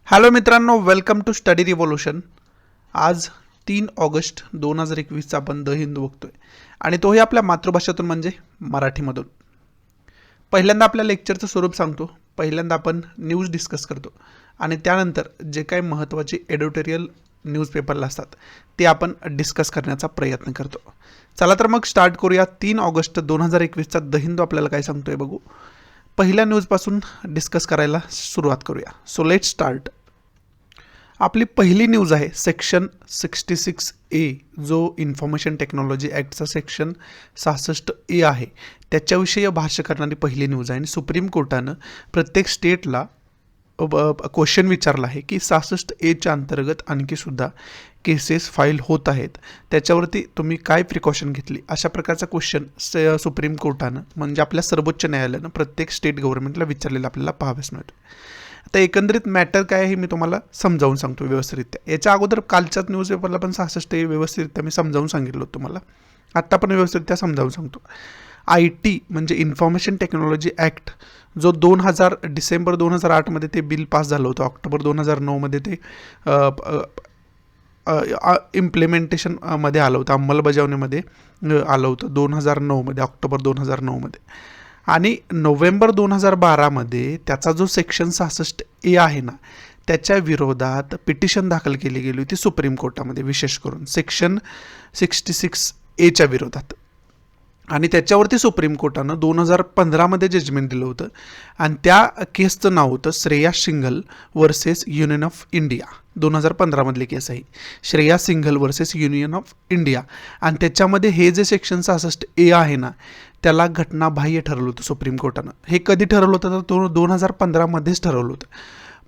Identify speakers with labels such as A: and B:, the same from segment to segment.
A: Hello मित्रांनो, welcome to study revolution. आज 3 August 2021 आपण द हिंदू बघतोय आणि तोही आपल्या मातृभाषेतून म्हणजे मराठीमधून. पहिल्यांदा आपल्या लेक्चरचं स्वरूप सांगतो. पहिल्यांदा आपण न्यूज डिस्कस करतो आणि त्यानंतर जे काही महत्त्वाचे एडिटोरियल न्यूजपेपरला असतात ते आपण डिस्कस करण्याचा प्रयत्न करतो. चला तर मग स्टार्ट करूया. 3 ऑगस्ट 2021चा द हिंदू आपल्याला काय सांगतोय बघू. पहिल्या न्यूजपासून डिस्कस करायला सुरुवात करूया. So let start. आपली पहिली न्यूज आहे सेक्शन 66A, जो इन्फॉर्मेशन टेक्नॉलॉजी ॲक्टचा सेक्शन 66A आहे त्याच्याविषयी भाष्य करणारी पहिली न्यूज आहे. आणि सुप्रीम कोर्टानं प्रत्येक स्टेटला क्वेश्चन विचारला आहे की 66A अंतर्गत आणखीसुद्धा केसेस फाईल होत आहेत, त्याच्यावरती तुम्ही काय प्रिकॉशन घेतली, अशा प्रकारचा क्वेश्चन सुप्रीम कोर्टानं म्हणजे आपल्या सर्वोच्च न्यायालयानं प्रत्येक स्टेट गव्हर्नमेंटला विचारलेलं आपल्याला पाहाव्यास मिळतं. आता एकंदरीत मॅटर काय आहे हे मी तुम्हाला समजावून सांगतो व्यवस्थितरित्या. याच्या अगोदर कालच्याच न्यूजपेपरला पण 66A व्यवस्थितरित्या मी समजावून सांगितलं होतं तुम्हाला. आत्ता पण व्यवस्थितरित्या समजावून सांगतो. IT म्हणजे इन्फॉर्मेशन टेक्नॉलॉजी ॲक्ट, जो डिसेंबर 2008मध्ये ते बिल पास झालं होतं. ऑक्टोबर 2009मध्ये ते इम्प्लिमेंटेशनमध्ये आलं होतं, अंमलबजावणीमध्ये आलं होतं 2009मध्ये, ऑक्टोबर 2009मध्ये. आणि नोव्हेंबर 2012मध्ये त्याचा जो सेक्शन 66A आहे ना, त्याच्या विरोधात पिटिशन दाखल केली गेली होती सुप्रीम कोर्टामध्ये, विशेष करून सेक्शन 66A विरोधात. आणि त्याच्यावरती सुप्रीम कोर्टानं 2015मध्ये जजमेंट दिलं होतं आणि त्या केसचं नाव होतं Shreya Singhal versus Union of India. 2015मधली केस आहे Shreya Singhal versus Union of India. आणि त्याच्यामध्ये हे जे सेक्शन 66A आहे ना, त्याला घटनाबाह्य ठरवलं होतं सुप्रीम कोर्टानं. हे कधी ठरवलं होतं तर 2015मध्येच ठरवलं होतं.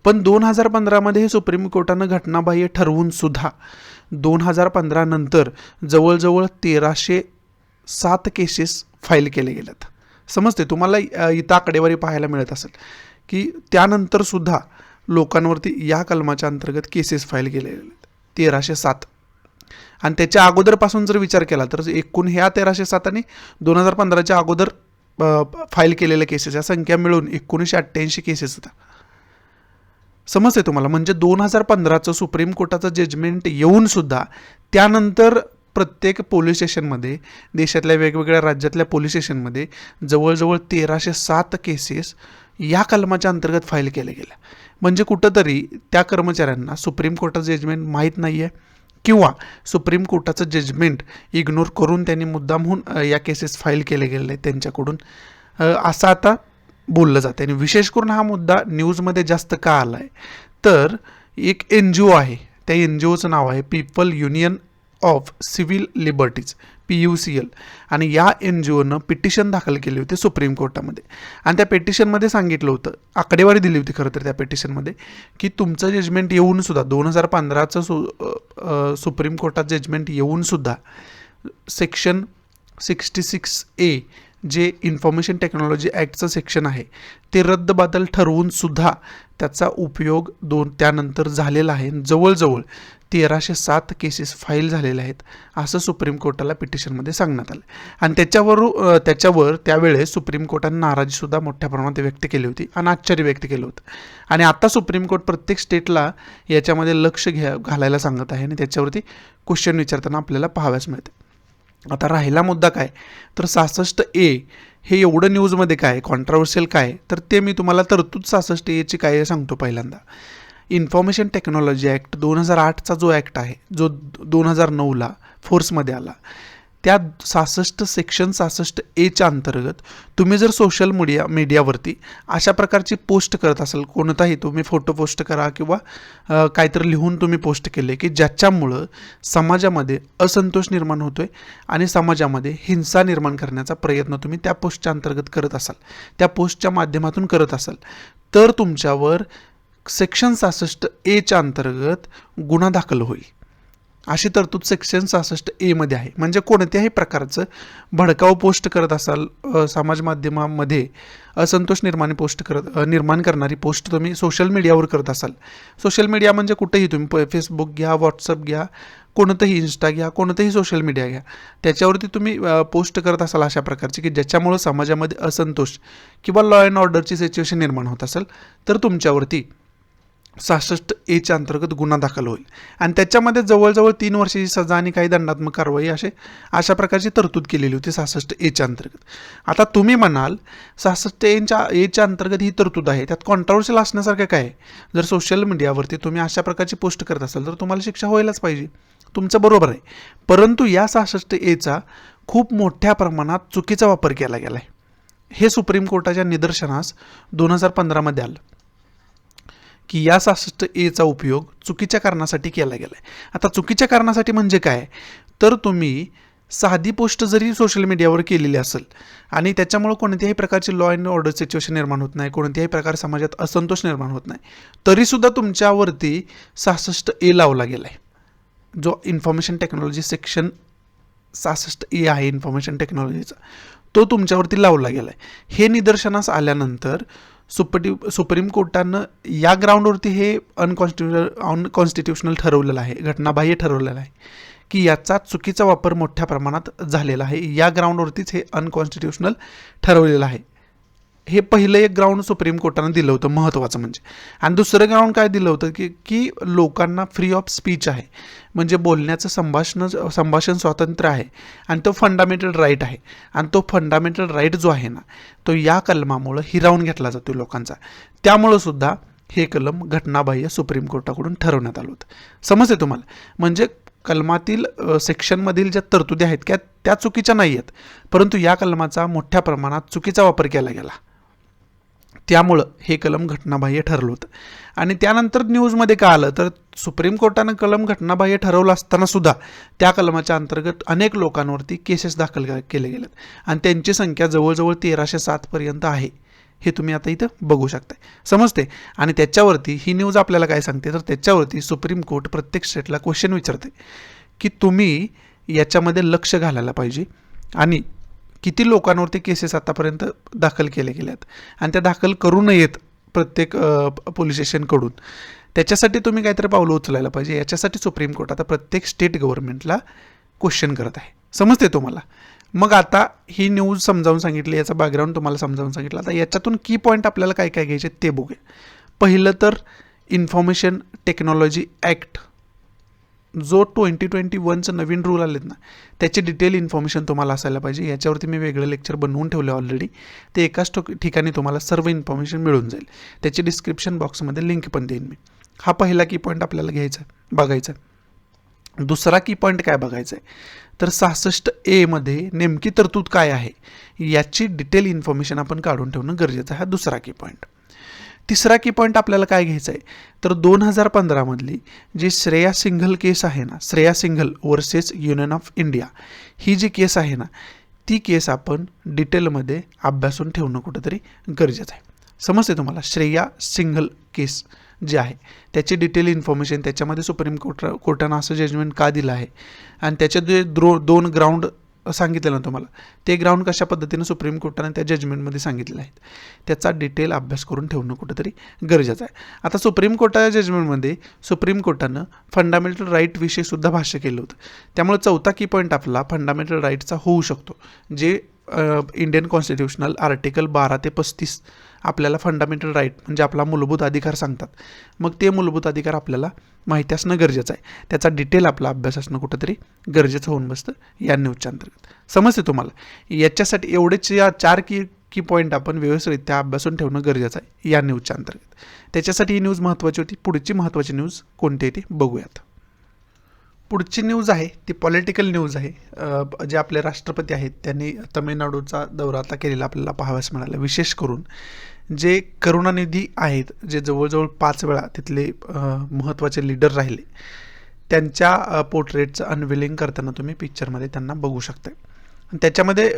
A: पण 2015मध्ये हे सुप्रीम कोर्टानं घटनाबाह्य ठरवून सुद्धा 2015 नंतर जवळजवळ 1307 केसेस फाईल केले गेल्यात. समजते तुम्हाला, इथं आकडेवारी पाहायला मिळत असेल की त्यानंतर सुद्धा लोकांवरती या कलमाच्या अंतर्गत केसेस फाईल केले गेलेत 1307. आणि त्याच्या अगोदरपासून जर विचार केला तर एकूण ह्या 1307 आणि 2015च्या अगोदर फाईल केलेल्या केसेसच्या संख्या मिळून 1988 केसेस होत्या. समजते तुम्हाला, म्हणजे 2015चं सुप्रीम कोर्टाचं जजमेंट येऊन सुद्धा त्यानंतर प्रत्येक पोलीस स्टेशनमध्ये, देशातल्या वेगवेगळ्या राज्यातल्या पोलीस स्टेशनमध्ये जवळजवळ 1307 केसेस या कलमाच्या अंतर्गत फाईल केल्या गेल्या. म्हणजे कुठंतरी त्या कर्मचाऱ्यांना सुप्रीम कोर्टाचं जजमेंट माहीत नाही आहे किंवा सुप्रीम कोर्टाचं जजमेंट इग्नोर करून त्यांनी मुद्दामहून या केसेस फाईल केले गेले आहेत त्यांच्याकडून, असं आता बोललं जातं. आणि विशेष करून हा मुद्दा न्यूजमध्ये जास्त का आला आहे तर एक NGO आहे, त्या NGOचं नाव आहे people union of civil liberties, PUCL. आणि या NGOनं पिटिशन दाखल केली होती सुप्रीम कोर्टामध्ये. आणि त्या पिटिशनमध्ये सांगितलं होतं, आकडेवारी दिली होती खरं तर त्या पिटिशनमध्ये, की तुमचं जजमेंट येऊनसुद्धा 2015चं सुप्रीम कोर्टात जजमेंट येऊनसुद्धा सेक्शन 66A जे इन्फॉर्मेशन टेक्नॉलॉजी ॲक्टचं सेक्शन आहे ते रद्दबातल ठरवून सुद्धा त्याचा उपयोग त्यानंतर झालेला आहे. जवळजवळ 1307 केसेस फाईल झालेल्या आहेत असं सुप्रीम कोर्टाला पिटिशनमध्ये सांगण्यात आलं. आणि त्याच्यावर त्यावेळेस सुप्रीम कोर्टाने नाराजीसुद्धा मोठ्या प्रमाणात व्यक्त केली होती आणि आश्चर्य व्यक्त केलं होतं. आणि आता सुप्रीम कोर्ट प्रत्येक स्टेटला याच्यामध्ये लक्ष घालायला सांगत आहे आणि त्याच्यावरती क्वेश्चन विचारताना आपल्याला पाहाव्यास मिळते. आता राहिला मुद्दा काय तर 66A हे एवढं न्यूजमध्ये काय कॉन्ट्रावर्शियल काय, तर ते मी तुम्हाला तरतूद 66A काय सांगतो. पहिल्यांदा इन्फॉर्मेशन टेक्नॉलॉजी ॲक्ट 2008चा जो ॲक्ट आहे, जो 2009ला फोर्समध्ये आला, त्या सेक्शन 66A अंतर्गत तुम्ही जर सोशल मीडियावरती अशा प्रकारची पोस्ट करत असाल, कोणताही तुम्ही फोटो पोस्ट करा किंवा काहीतरी लिहून तुम्ही पोस्ट केले की ज्याच्यामुळं समाजामध्ये असंतोष निर्माण होतोय आणि समाजामध्ये हिंसा निर्माण करण्याचा प्रयत्न तुम्ही त्या पोस्टच्या अंतर्गत करत असाल, त्या पोस्टच्या माध्यमातून करत असाल, तर तुमच्यावर सेक्शन 66A अंतर्गत गुन्हा दाखल होईल. अशी तरतूद सेक्शन 66A मध्ये आहे. म्हणजे कोणत्याही प्रकारचं भडकाऊ पोस्ट करत असाल, समाज माध्यमामध्ये असंतोष निर्माण करणारी पोस्ट तुम्ही सोशल मीडियावर करत असाल, सोशल मीडिया म्हणजे कुठेही तुम्ही फेसबुक घ्या, व्हॉट्सअप घ्या, कोणतंही इन्स्टा घ्या, कोणतंही सोशल मीडिया घ्या, त्याच्यावरती तुम्ही पोस्ट करत असाल अशा प्रकारची की ज्याच्यामुळं समाजामध्ये असंतोष किंवा लॉ अँड ऑर्डरची सिच्युएशन निर्माण होत असेल, तर तुमच्यावरती 66A अंतर्गत गुन्हा दाखल होईल आणि त्याच्यामध्ये जवळजवळ 3 वर्षाची सजा आणि काही दंडात्मक कारवाई अशा प्रकारची तरतूद केलेली होती 66A अंतर्गत. आता तुम्ही म्हणाल 66A अंतर्गत ही तरतूद आहे, त्यात कॉन्ट्रोवर्शियल असण्यासारखं काय आहे? जर सोशल मीडियावरती तुम्ही अशा प्रकारची पोस्ट करत असाल तर तुम्हाला शिक्षा व्हायलाच पाहिजे. तुमचं बरोबर आहे, परंतु या 66A खूप मोठ्या प्रमाणात चुकीचा वापर केला गेला आहे. हे सुप्रीम कोर्टाच्या निदर्शनास 2015 आलं की या 66A उपयोग चुकीच्या कारणासाठी केला गेला आहे. आता चुकीच्या कारणासाठी म्हणजे काय? तर तुम्ही साधी पोस्ट जरी सोशल मीडियावर केलेली असेल आणि त्याच्यामुळे कोणत्याही प्रकारची लॉ अँड ऑर्डर सिच्युएशन निर्माण होत नाही, कोणत्याही प्रकारे समाजात असंतोष निर्माण होत नाही, तरीसुद्धा तुमच्यावरती 66A लावला गेला आहे. जो इन्फॉर्मेशन टेक्नॉलॉजी सेक्शन 66A आहे इन्फॉर्मेशन टेक्नॉलॉजीचा, तो तुमच्यावरती लावला गेला आहे. हे निदर्शनास आल्यानंतर सुप्रीम कोर्टानं या ग्राउंडवरती हे अनकॉन्स्टिट्युशनल ठरवलेलं आहे, घटनाबाह्य ठरवलेलं आहे की याचा चुकीचा वापर मोठ्या प्रमाणात झालेला आहे. या ग्राउंडवरतीच हे अनकॉन्स्टिट्युशनल ठरवलेलं आहे. हे पहिलं एक ग्राउंड सुप्रीम कोर्टानं दिलं होतं महत्त्वाचं म्हणजे. आणि दुसरं ग्राउंड काय दिलं होतं की लोकांना फ्री ऑफ स्पीच आहे, म्हणजे बोलण्याचं संभाषण स्वातंत्र्य आहे आणि तो फंडामेंटल राईट आहे. आणि तो फंडामेंटल राईट जो आहे ना, तो या कलमामुळं हिरावून घेतला जातो लोकांचा. त्यामुळं सुद्धा हे कलम घटनाबाह्य सुप्रीम कोर्टाकडून ठरवण्यात आलं होतं. समजते तुम्हाला? म्हणजे कलमातील सेक्शनमधील ज्या तरतुदी आहेत त्या चुकीच्या नाही आहेत, परंतु या कलमाचा मोठ्या प्रमाणात चुकीचा वापर केला गेला, त्यामुळं हे कलम घटनाबाह्य ठरलं होतं. आणि त्यानंतर न्यूजमध्ये काय आलं तर सुप्रीम कोर्टानं कलम घटनाबाह्य ठरवलं असताना सुद्धा त्या कलमाच्या अंतर्गत अनेक लोकांवरती केसेस दाखल केले गेलेत आणि त्यांची संख्या जवळजवळ 1307 पर्यंत आहे. हे तुम्ही आता इथं बघू शकताय. समजते? आणि त्याच्यावरती ही न्यूज आपल्याला काय सांगते तर त्याच्यावरती सुप्रीम कोर्ट प्रत्येक स्टेटला क्वेश्चन विचारते की तुम्ही याच्यामध्ये लक्ष घालायला पाहिजे आणि किती लोकांवरती केसेस आतापर्यंत दाखल केले गेल्यात आणि त्या दाखल करू नयेत प्रत्येक पोलीस स्टेशनकडून. त्याच्यासाठी तुम्ही काहीतरी पावलं उचलायला पाहिजे. याच्यासाठी सुप्रीम कोर्ट आता प्रत्येक स्टेट गव्हर्नमेंटला क्वेश्चन करत आहे. समजते तुम्हाला? मग आता ही न्यूज समजावून सांगितली, याचा बॅकग्राऊंड तुम्हाला समजावून सांगितलं. आता याच्यातून की पॉईंट आपल्याला काय काय घ्यायचे ते बघूया. पहिलं तर इन्फॉर्मेशन टेक्नॉलॉजी ॲक्ट जो 2021चं नवीन रूल आलेत ना, त्याची डिटेल इन्फॉर्मेशन तुम्हाला असायला पाहिजे. याच्यावरती मी वेगळं लेक्चर बनवून ठेवलं ऑलरेडी. ते एकाच ठिकाणी तुम्हाला सर्व इन्फॉर्मेशन मिळून जाईल. त्याची डिस्क्रिप्शन बॉक्समध्ये लिंक पण देईन मी. हा पहिला की पॉईंट आपल्याला घ्यायचा बघायचा. दुसरा की पॉईंट काय बघायचा आहे तर 66A मध्ये नेमकी तरतूद काय आहे याची डिटेल इन्फॉर्मेशन आपण काढून ठेवणं गरजेचं आहे. हा दुसरा की पॉईंट. तिसरा की पॉईंट आपल्याला काय घ्यायचा आहे तर 2015 मधली जी श्रेया सिंघल केस आहे ना, Shreya Singhal versus Union of India, ही जी केस आहे ना, ती केस आपण डिटेलमध्ये अभ्यासून ठेवणं कुठंतरी गरजेचं आहे. समजते तुम्हाला? श्रेया सिंघल केस जे आहे त्याची डिटेल इन्फॉर्मेशन, त्याच्यामध्ये सुप्रीम कोर्टानं असं जजमेंट का दिलं आहे आणि त्याचे जे 2 ग्राउंड सांगितलं ना तुम्हाला, ते ग्राउंड कशा पद्धतीनं सुप्रीम कोर्टाने त्या जजमेंटमध्ये सांगितलेलं आहेत, त्याचा डिटेल अभ्यास करून ठेवणं कुठंतरी गरजेचं आहे. आता सुप्रीम कोर्टाच्या जजमेंटमध्ये सुप्रीम कोर्टानं फंडामेंटल राईट विषयीसुद्धा भाष्य केलं होतं. त्यामुळे चौथा की पॉईंट आपला फंडामेंटल राईटचा होऊ शकतो, जे इंडियन कॉन्स्टिट्युशनल आर्टिकल 12 ते 35 आपल्याला फंडामेंटल राईट म्हणजे आपला मूलभूत अधिकार सांगतात. मग ते मूलभूत अधिकार आपल्याला माहिती असणं गरजेचं आहे. त्याचा डिटेल आपला अभ्यास असणं कुठंतरी गरजेचं होऊन बसतं या न्यूजच्या अंतर्गत. समजते तुम्हाला? याच्यासाठी एवढेच या 4 की पॉईंट आपण व्यवस्थितरित्या अभ्यासून ठेवणं गरजेचं आहे या न्यूजच्या अंतर्गत. त्याच्यासाठी ही न्यूज महत्त्वाची होती. पुढची महत्त्वाची न्यूज कोणती आहे ते बघूयात. पुढची न्यूज आहे ती पॉलिटिकल न्यूज आहे. जे आपले राष्ट्रपती आहेत त्यांनी तमिळनाडूचा दौरा आता केलेला आपल्याला पाहाव्यास मिळाला. विशेष करून जे करुणानिधी आहेत, जे जवळजवळ 5 वेळा तिथले महत्त्वाचे लीडर राहिले, त्यांच्या पोर्ट्रेटचं अनवेलिंग करताना तुम्ही पिक्चरमध्ये त्यांना बघू शकता. त्याच्यामध्ये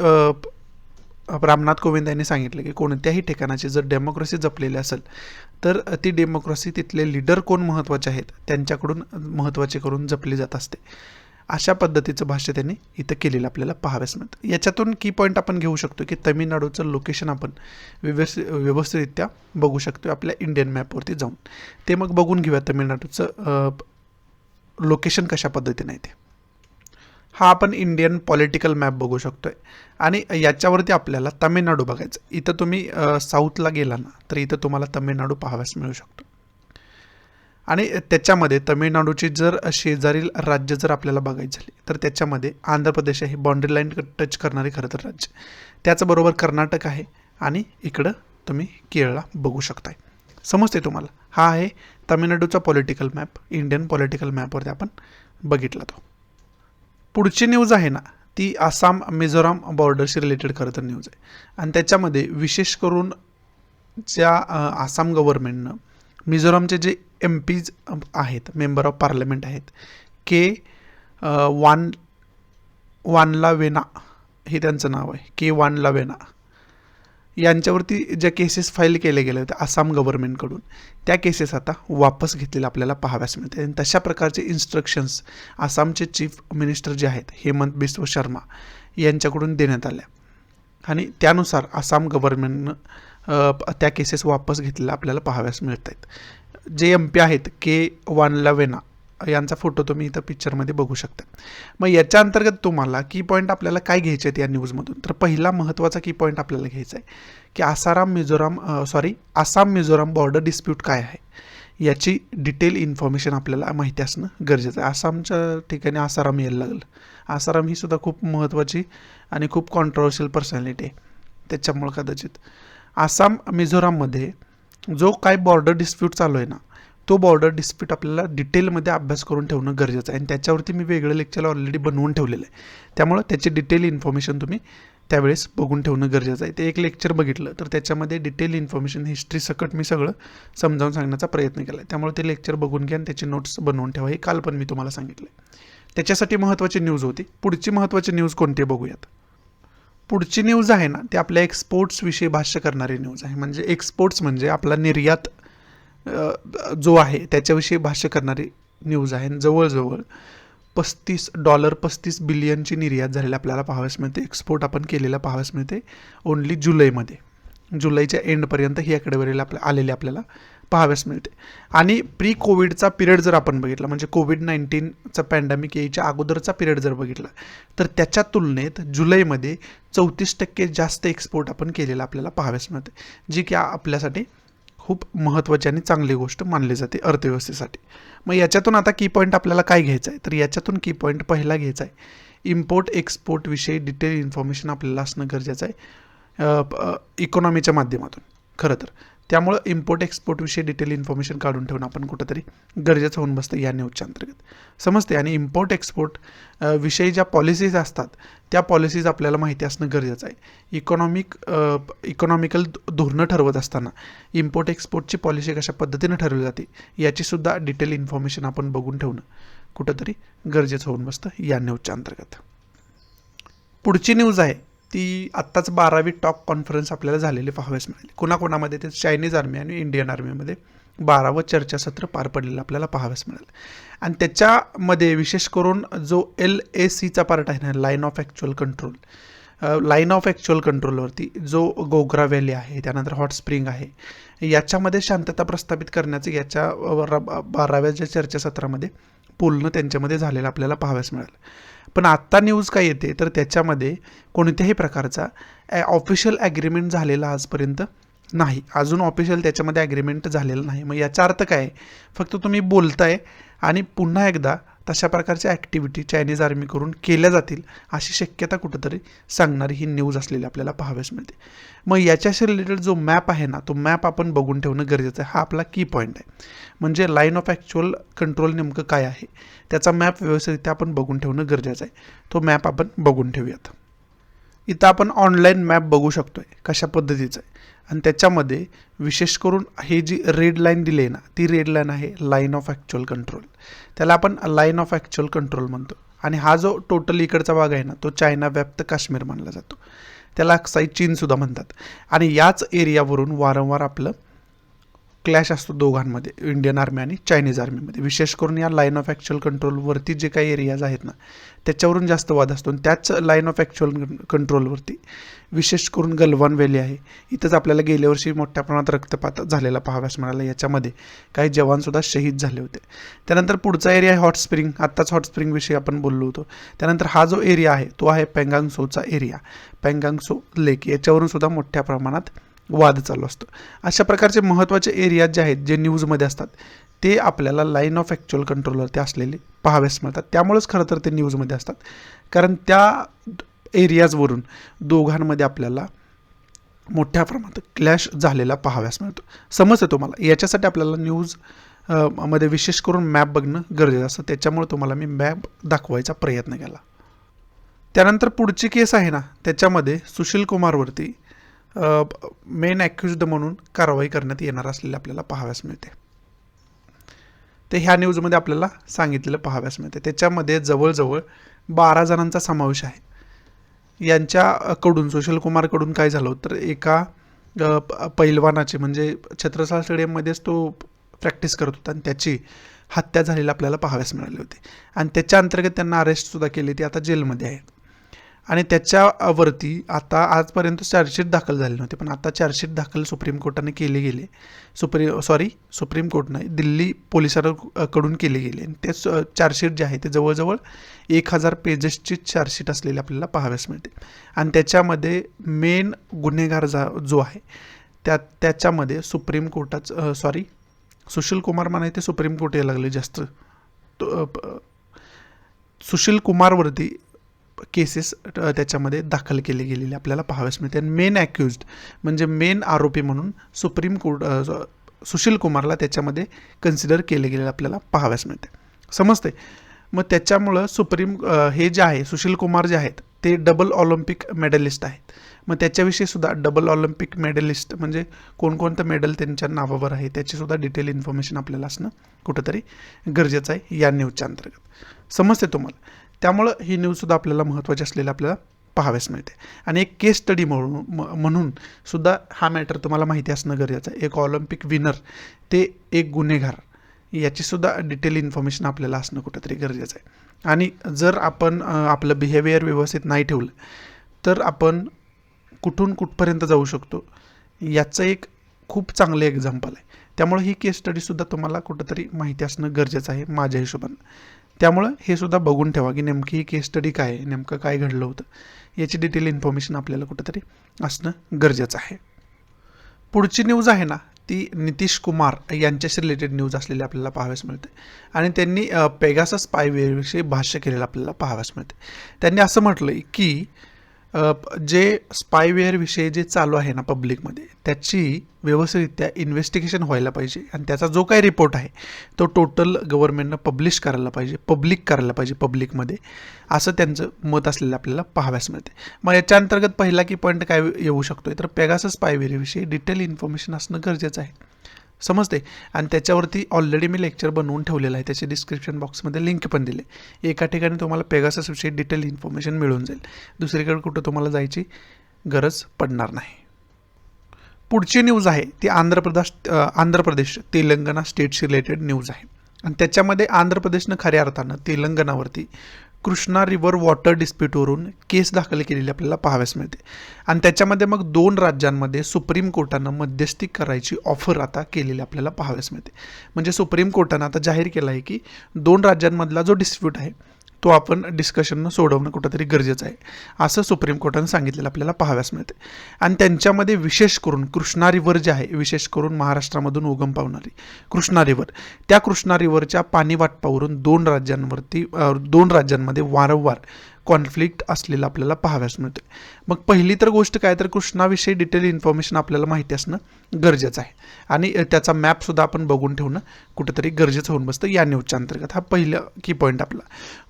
A: रामनाथ कोविंद यांनी सांगितलं की कोणत्याही ठिकाणाची जर डेमोक्रेसी जपलेली असेल तर ती डेमोक्रेसी तिथले लीडर कोण महत्त्वाचे आहेत त्यांच्याकडून महत्त्वाचे करून जपली जात असते. अशा पद्धतीचं भाष्य त्यांनी इथं केलेलं आपल्याला पाहाव्यास मिळतं. याच्यातून की पॉईंट आपण घेऊ शकतो की तमिळनाडूचं लोकेशन आपण व्यवस्थितरित्या बघू शकतो आपल्या इंडियन मॅपवरती जाऊन. ते मग बघून घेऊया तमिळनाडूचं लोकेशन कशा पद्धतीने आहे ते. हा आपण इंडियन पॉलिटिकल मॅप बघू शकतोय आणि याच्यावरती आपल्याला तमिळनाडू बघायचं. इथं तुम्ही साऊथला गेला ना तर इथं तुम्हाला तमिळनाडू पाहाव्यास मिळू शकतो. आणि त्याच्यामध्ये तमिळनाडूची जर शेजारील राज्य जर आपल्याला बघायची झाली तर त्याच्यामध्ये आंध्र प्रदेश आहे, बाउंड्री लाईन टच करणारे खरं तर राज्य. त्याचबरोबर कर्नाटक आहे आणि इकडं तुम्ही केरळला बघू शकताय. समजते तुम्हाला? हा आहे तमिळनाडूचा पॉलिटिकल मॅप. इंडियन पॉलिटिकल मॅपवरती आपण बघितला तो. पुढची न्यूज आहे ना ती आसाम मिझोराम बॉर्डरशी रिलेटेड खरं तर न्यूज आहे. आणि त्याच्यामध्ये विशेष करून ज्या आसाम गव्हर्नमेंटनं मिझोरामचे जे MPs आहेत, मेंबर ऑफ पार्लमेंट आहेत, के वानलावेना हे त्यांचं नाव आहे, के वानलावेना, यांच्यावरती ज्या केसेस फाईल केले गेले होते आसाम गव्हर्नमेंटकडून, त्या केसेस आता वापस घेतलेल्या आपल्याला पाहाव्यास मिळते. आणि तशा प्रकारचे इन्स्ट्रक्शन्स आसामचे चीफ मिनिस्टर जे आहेत हेमंत बिस्व शर्मा यांच्याकडून देण्यात आल्या. आणि त्यानुसार आसाम गव्हर्नमेंटनं त्या केसेस वापस घेतलेल्या आपल्याला पाहाव्यास मिळत आहेत. जे MP आहेत के वानलावेना यांचा फोटो तुम्ही इथं पिक्चरमध्ये बघू शकता. मग याच्या अंतर्गत तुम्हाला की पॉईंट आपल्याला काय घ्यायचे आहेत या न्यूजमधून, तर पहिला महत्त्वाचा की पॉईंट आपल्याला घ्यायचा आहे की आसाम मिझोराम बॉर्डर डिस्प्यूट काय आहे याची डिटेल इन्फॉर्मेशन आपल्याला माहिती असणं गरजेचं आहे. आसामच्या ठिकाणी आसाराम यायला लागलं. आसाराम ही सुद्धा खूप महत्त्वाची आणि खूप कॉन्ट्रोवर्शियल पर्सनॅलिटी आहे. त्याच्यामुळं कदाचित आसाम मिझोराममध्ये जो काय बॉर्डर डिस्प्यूट चालू आहे ना, तो बॉर्डर डिस्प्यूट आपल्याला डिटेलमध्ये अभ्यास करून ठेवणं गरजेचं आहे. आणि त्याच्यावरती मी वेगळं लेक्चर ऑलरेडी बनवून ठेवलेलं आहे. त्यामुळं त्याची डिटेल इन्फॉर्मेशन तुम्ही त्यावेळेस बघून ठेवणं गरजेचं आहे. ते एक लेक्चर बघितलं तर त्याच्यामध्ये डिटेल इन्फॉर्मेशन हिस्ट्री सकट मी सगळं समजावून सांगण्याचा प्रयत्न केला आहे. त्यामुळे ते लेक्चर बघून घ्या आणि त्याची नोट्स बनवून ठेवा. हे काल पण मी तुम्हाला सांगितलं आहे. त्याच्यासाठी महत्त्वाची न्यूज होती. पुढची महत्त्वाची न्यूज कोणती बघूयात. पुढची न्यूज आहे ना ती आपल्या एक्सपोर्ट्सविषयी भाष्य करणारी न्यूज आहे. म्हणजे एक्सपोर्ट्स म्हणजे आपला निर्यात जो आहे त्याच्याविषयी भाष्य करणारी न्यूज आहे. जवळजवळ $35 बिलियनची निर्यात झालेली आपल्याला पाहाव्यास मिळते. एक्सपोर्ट आपण केलेला पाहाव्यास मिळते ओन्ली जुलैमध्ये. जुलैच्या एंडपर्यंत ही आकडेवारी आलेली आपल्याला पाहाव्यास मिळते. आणि प्री कोविडचा पिरियड जर आपण बघितला, म्हणजे COVID-19चा पॅन्डेमिक यायच्या अगोदरचा पिरियड जर बघितला तर त्याच्या तुलनेत जुलैमध्ये 34% जास्त एक्सपोर्ट आपण केलेला आपल्याला पाहाव्यास मिळते, जी की आपल्यासाठी खूप महत्त्वाची आणि चांगली गोष्ट मानली जाते अर्थव्यवस्थेसाठी. मग याच्यातून आता की पॉईंट आपल्याला काय घ्यायचं आहे, तर याच्यातून की पॉईंट पहिला घ्यायचा आहे, इम्पोर्ट एक्सपोर्टविषयी डिटेल इन्फॉर्मेशन आपल्याला असणं गरजेचं आहे इकॉनॉमीच्या माध्यमातून खरं तर. त्यामुळं इम्पोर्ट एक्सपोर्टविषयी डिटेल इन्फॉर्मेशन काढून ठेवणं आपण कुठंतरी गरजेचं होऊन बसतं या न्यूजच्या अंतर्गत. समजते. आणि इम्पोर्ट एक्सपोर्ट विषयी ज्या पॉलिसीज असतात त्या पॉलिसीज आपल्याला माहिती असणं गरजेचं आहे. इकॉनॉमिकल धोरणं ठरवत असताना इम्पोर्ट एक्सपोर्टची पॉलिसी कशा पद्धतीनं ठरवली जाते याचीसुद्धा डिटेल इन्फॉर्मेशन आपण बघून ठेवणं कुठंतरी गरजेचं होऊन बसतं या न्यूजच्या अंतर्गत. पुढची न्यूज आहे ती आत्ताच 12वी टॉप कॉन्फरन्स आपल्याला झालेली पाहाव्यास मिळाली. कोणाकोणामध्ये ते चायनीज आर्मी आणि इंडियन आर्मीमध्ये 12वं चर्चासत्र पार पडलेलं आपल्याला पाहाव्यास मिळालं. आणि त्याच्यामध्ये विशेष करून जो LACचा पार्ट आहे ना, लाईन ऑफ ॲक्च्युअल कंट्रोलवरती जो गोग्रा व्हॅली आहे, त्यानंतर हॉट स्प्रिंग आहे, याच्यामध्ये शांतता प्रस्थापित करण्याचं याच्या 12व्या ज्या चर्चासत्रामध्ये बोलणं त्यांच्यामध्ये झालेलं आपल्याला पाहाव्यास मिळालं. पण आत्ता न्यूज काय येते तर त्याच्यामध्ये कोणत्याही प्रकारचा ऑफिशियल ॲग्रीमेंट झालेला आजपर्यंत नाही. अजून ऑफिशियल त्याच्यामध्ये ॲग्रीमेंट झालेलं नाही. मग याचा अर्थ काय आहे, फक्त तुम्ही बोलताय आणि पुन्हा एकदा तशा प्रकारच्या ॲक्टिव्हिटी चायनीज आर्मी करून केल्या जातील अशी शक्यता कुठंतरी सांगणारी ही न्यूज असलेली आपल्याला पाहाव्यास मिळते. मग याच्याशी रिलेटेड जो मॅप आहे ना, तो मॅप आपण बघून ठेवणं गरजेचं आहे. हा आपला की पॉईंट आहे. म्हणजे लाईन ऑफ ॲक्च्युअल कंट्रोल नेमकं काय आहे त्याचा मॅप व्यवस्थितरित्या आपण बघून ठेवणं गरजेचं आहे. तो मॅप आपण बघून ठेवूयात. इथं आपण ऑनलाईन मॅप बघू शकतो आहे कशा पद्धतीचं आहे. आणि त्याच्यामध्ये विशेष करून हे जी रेड लाईन दिली आहे ना, ती रेड लाईन आहे लाईन ऑफ ॲक्च्युअल कंट्रोल. त्याला आपण लाईन ऑफ ॲक्च्युअल कंट्रोल म्हणतो. आणि हा जो टोटल इकडचा भाग आहे ना, तो चायना व्याप्त काश्मीर मानला जातो. त्याला अक्साई चीनसुद्धा म्हणतात. आणि याच एरियावरून वारंवार आपलं क्लॅश असतो दोघांमध्ये, इंडियन आर्मी आणि चायनीज आर्मीमध्ये. विशेष करून या लाईन ऑफ ॲक्च्युअल कंट्रोलवरती जे काही एरियाज आहेत ना त्याच्यावरून जास्त वाद असतो. आणि त्याच लाईन ऑफ ॲक्च्युअल कंट्रोलवरती विशेष करून गलवान व्हॅली आहे. इथंच आपल्याला गेल्या वर्षी मोठ्या प्रमाणात रक्तपात झालेला पाहाव्यास मिळाला. याच्यामध्ये काही जवानसुद्धा शहीद झाले होते. त्यानंतर पुढचा एरिया आहे हॉट स्प्रिंग. आत्ताच हॉट स्प्रिंगविषयी आपण बोललो होतो. त्यानंतर हा जो एरिया आहे तो आहे पँगांगसोचा एरिया, पँगांगसो लेक. याच्यावरून सुद्धा मोठ्या प्रमाणात वाद चालू असतो. अशा प्रकारचे महत्त्वाचे एरियाज जे आहेत जे न्यूजमध्ये असतात ते आपल्याला लाईन ऑफ ॲक्च्युअल कंट्रोलवरती असलेले पाहाव्यास मिळतात. त्यामुळेच खरं तर ते न्यूजमध्ये असतात, कारण त्या एरियाजवरून दोघांमध्ये आपल्याला मोठ्या प्रमाणात क्लॅश झालेला पाहाव्यास मिळतो. समजतं तुम्हाला? याच्यासाठी आपल्याला न्यूज मध्ये विशेष करून मॅप बघणं गरजेचं असतं. त्याच्यामुळे तुम्हाला मी मॅप दाखवायचा प्रयत्न केला. त्यानंतर पुढची केस आहे ना, त्याच्यामध्ये सुशील कुमारवरती मेन ॲक्युज्ड म्हणून कारवाई करण्यात येणार असलेले आपल्याला पाहाव्यास मिळते. ते ह्या न्यूजमध्ये आपल्याला सांगितलेलं पाहाव्यास मिळते. त्याच्यामध्ये जवळजवळ 12 जणांचा समावेश आहे. यांच्याकडून सुशील कुमारकडून काय झालं तर एका पैलवानाचे म्हणजे छत्रसाल स्टेडियममध्येच तो प्रॅक्टिस करत होता आणि त्याची हत्या झालेली आपल्याला पाहाव्यास मिळाली होती आणि त्याच्या अंतर्गत त्यांना अरेस्टसुद्धा केली. ती आता जेलमध्ये आहेत आणि त्याच्यावरती आता आजपर्यंत चार्जशीट दाखल झाली नव्हती, पण आता चार्जशीट दाखल सुप्रीम कोर्टाने केली गेली. सुप्रीम कोर्ट नाही, दिल्ली पोलिसांकडून केली गेली आणि ते चार्जशीट जे आहे ते जवळजवळ 1000 पेजेसची चार्जशीट असलेली आपल्याला पाहाव्यास मिळते आणि त्याच्यामध्ये मेन गुन्हेगार जो आहे त्याच्यामध्ये सुप्रीम कोर्टाचं सुशील कुमार म्हणाय ते सुप्रीम कोर्ट यायला लागले जास्त. सुशील कुमारवरती केसेस त्याच्यामध्ये दाखल केले गेलेले आपल्याला पाहाव्यास मिळते आणि मेन ॲक्युज्ड म्हणजे मेन आरोपी म्हणून सुप्रीम कोर्ट सुशील कुमारला त्याच्यामध्ये कन्सिडर केले गेलेले आपल्याला पाहाव्यास मिळते. समजते? मग त्याच्यामुळं हे जे आहे सुशील कुमार जे आहेत ते डबल ऑलिम्पिक मेडलिस्ट आहेत. मग त्याच्याविषयी सुद्धा डबल ऑलिम्पिक मेडलिस्ट म्हणजे कोणकोणतं मेडल त्यांच्या नावावर आहे त्याचीसुद्धा डिटेल इन्फॉर्मेशन आपल्याला असणं कुठंतरी गरजेचं आहे या न्यूजच्या अंतर्गत. समजते तुम्हाला? त्यामुळं ही न्यूजसुद्धा आपल्याला महत्त्वाची असलेली आपल्याला पाहाव्यास मिळते आणि एक केस स्टडी म्हणून सुद्धा हा मॅटर तुम्हाला माहिती असणं गरजेचं आहे. एक ऑलिम्पिक विनर ते एक गुन्हेगार याचीसुद्धा डिटेल इन्फॉर्मेशन आपल्याला असणं कुठंतरी गरजेचं आहे. आणि जर आपण आपलं बिहेवियर व्यवस्थित नाही ठेवलं तर आपण कुठून कुठपर्यंत जाऊ शकतो याचं एक खूप चांगलं एक्झाम्पल आहे. त्यामुळे ही केस स्टडीसुद्धा तुम्हाला कुठंतरी माहिती असणं गरजेचं आहे माझ्या हिशोबानं. त्यामुळं हे सुद्धा बघून ठेवा की नेमकी ही केस स्टडी काय आहे, नेमकं काय घडलं होतं याची डिटेल इन्फॉर्मेशन आपल्याला कुठंतरी असणं गरजेचं आहे. पुढची न्यूज आहे ना ती नितीश कुमार यांच्याशी रिलेटेड न्यूज असलेली आपल्याला पाहाव्यास मिळते आणि त्यांनी पेगासस स्पायवेअरविषयी भाष्य केलेलं आपल्याला पाहाव्यास मिळते. त्यांनी असं म्हटलं की जे स्पायवेअरविषयी जे चालू आहे ना पब्लिकमध्ये त्याची व्यवस्थितरित्या इन्व्हेस्टिगेशन व्हायला पाहिजे आणि त्याचा जो काही रिपोर्ट आहे तो टोटल गव्हर्नमेंटनं पब्लिश करायला पाहिजे, पब्लिक करायला पाहिजे पब्लिकमध्ये, असं त्यांचं मत असलेलं आपल्याला पाहाव्यास मिळते. मग याच्या अंतर्गत पहिला की पॉईंट काय येऊ शकतोय तर पेगासस स्पायवेअरविषयी डिटेल इन्फॉर्मेशन असणं गरजेचं आहे. समजते? आणि त्याच्यावरती ऑलरेडी मी लेक्चर बनवून ठेवलेलं आहे, त्याची डिस्क्रिप्शन बॉक्समध्ये लिंक पण दिले. एका ठिकाणी तुम्हाला पेगाससविषयी डिटेल इन्फॉर्मेशन मिळून जाईल, दुसरीकडे कुठं तुम्हाला जायची गरज पडणार नाही. पुढची न्यूज आहे ती आंध्र प्रदेश तेलंगणा स्टेटशी रिलेटेड न्यूज आहे आणि त्याच्यामध्ये आंध्र प्रदेशनं खऱ्या अर्थानं तेलंगणावरती कृष्णा रिव्हर वॉटर डिस्प्यूटवरून केस दाखल केलेली आपल्याला पाहाव्यास मिळते आणि त्याच्यामध्ये मग 2 राज्यांमध्ये सुप्रीम कोर्टानं मध्यस्थी करायची ऑफर आता केलेली आपल्याला पाहाव्यास मिळते. म्हणजे सुप्रीम कोर्टानं आता जाहीर केलं आहे की 2 राज्यांमधला जो डिस्प्यूट आहे तो आपण डिस्कशननं सोडवणं कुठंतरी गरजेचं आहे असं सुप्रीम कोर्टानं सांगितलेलं आपल्याला पाहाव्यास मिळते. आणि त्यांच्यामध्ये विशेष करून कृष्णा रिव्हर जे आहे, विशेष करून महाराष्ट्रामधून उगम पावणारी कृष्णा रिव्हर, त्या कृष्णा रिव्हरच्या पाणी वाटपावरून 2 राज्यांमध्ये वारंवार कॉन्फ्लिक्ट असलेलं आपल्याला पाहाव्यास मिळते. मग पहिली तर गोष्ट काय तर कृष्णाविषयी डिटेल इन्फॉर्मेशन आपल्याला माहिती असणं गरजेचं आहे आणि त्याचा मॅपसुद्धा आपण बघून ठेवणं कुठंतरी गरजेचं होऊन बसतं या न्यूजच्या अंतर्गत. हा पहिला की पॉईंट आपला.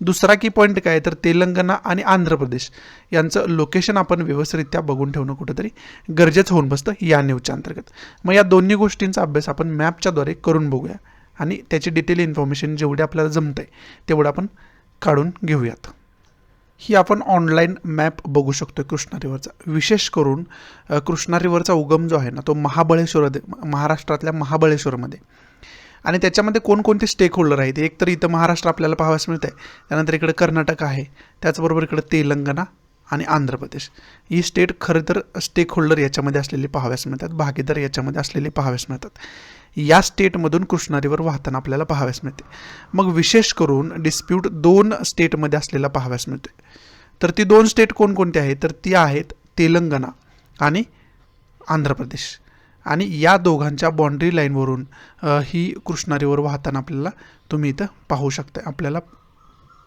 A: दुसरा की पॉईंट काय तर तेलंगणा आणि आंध्र प्रदेश यांचं लोकेशन आपण व्यवस्थितरित्या बघून ठेवणं कुठंतरी गरजेचं होऊन बसतं या न्यूजच्या अंतर्गत. मग या दोन्ही गोष्टींचा अभ्यास आपण मॅपच्याद्वारे करून बघूया आणि त्याची डिटेल इन्फॉर्मेशन जेवढी आपल्याला जमतं आहे तेवढं आपण काढून घेऊयात. ही आपण ऑनलाईन मॅप बघू शकतो कृष्णा रिव्हरचा. विशेष करून कृष्णा रिव्हरचा उगम जो आहे ना तो महाराष्ट्रातल्या महाबळेश्वरमध्ये आणि त्याच्यामध्ये कोणकोणते स्टेक होल्डर आहेत. एक तर इथं महाराष्ट्र आपल्याला पाहावयास मिळत आहे, त्यानंतर इकडे कर्नाटक आहे, त्याचबरोबर इकडे तेलंगणा आणि आंध्र प्रदेश ही स्टेट खरं तर स्टेक होल्डर याच्यामध्ये असलेले पाहावयास मिळतात, भागीदार याच्यामध्ये असलेले पाहावयास मिळतात. या स्टेटमधून कृष्णा रिव्हर वाहताना आपल्याला पाहाव्यास मिळते. मग विशेष करून डिस्प्यूट 2 स्टेटमध्ये असलेला पाहाव्यास मिळते. तर ती 2 स्टेट कोणकोणती आहेत तर ती आहेत तेलंगणा आणि आंध्र प्रदेश. आणि या दोघांच्या बाँड्री लाईनवरून ही कृष्णा रिव्हर वाहताना आपल्याला तुम्ही इथं पाहू शकता, आपल्याला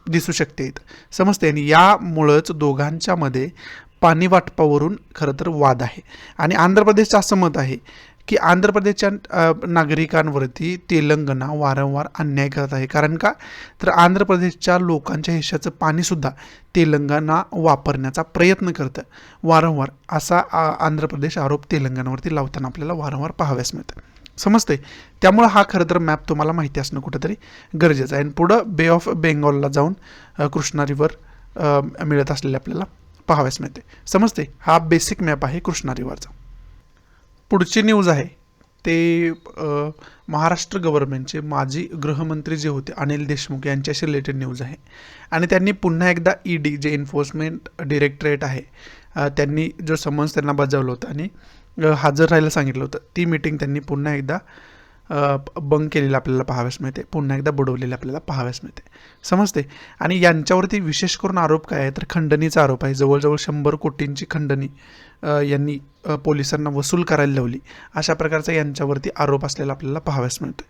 A: दिसू शकते इथं, समजते. आणि यामुळंच दोघांच्यामध्ये पाणी वाटपावरून खरं तर वाद आहे. आणि आंध्र प्रदेशचं असं मत आहे की आंध्र प्रदेशच्या नागरिकांवरती तेलंगणा वारंवार अन्याय करत आहे. कारण का, तर आंध्र प्रदेशच्या लोकांच्या हिश्श्याचं पाणीसुद्धा तेलंगणा वापरण्याचा प्रयत्न करतं वारंवार, असा आंध्र प्रदेश आरोप तेलंगणावरती लावताना आपल्याला वारंवार पाहाव्यास मिळतं, समजते. त्यामुळं हा खरं तर मॅप तुम्हाला माहिती असणं कुठंतरी गरजेचं आहे. आणि पुढं बे ऑफ बेंगॉलला जाऊन कृष्णा रिव्हर मिळत असलेले आपल्याला पाहाव्यास मिळते, समजते. हा बेसिक मॅप आहे कृष्णा रिव्हरचा. पुढची न्यूज आहे ते महाराष्ट्र गव्हर्नमेंटचे माजी गृहमंत्री जे होते अनिल देशमुख यांच्याशी रिलेटेड न्यूज आहे. आणि त्यांनी पुन्हा एकदा ED जे एन्फोर्समेंट डायरेक्टरेट आहे, त्यांनी जो समन्स त्यांना बजावलं होतं आणि हजर राहायला सांगितलं होतं, ती मीटिंग त्यांनी पुन्हा एकदा बंक केलेलं आपल्याला पाहाव्यास मिळते, पुन्हा एकदा बुडवलेलं आपल्याला पाहाव्यास मिळते, समजते. आणि यांच्यावरती विशेष करून आरोप काय आहे, तर खंडणीचा आरोप आहे. जवळजवळ 100 कोटींची खंडणी यांनी पोलिसांना वसूल करायला लावली, अशा प्रकारचा यांच्यावरती आरोप असलेला आपल्याला पाहाव्यास मिळतो.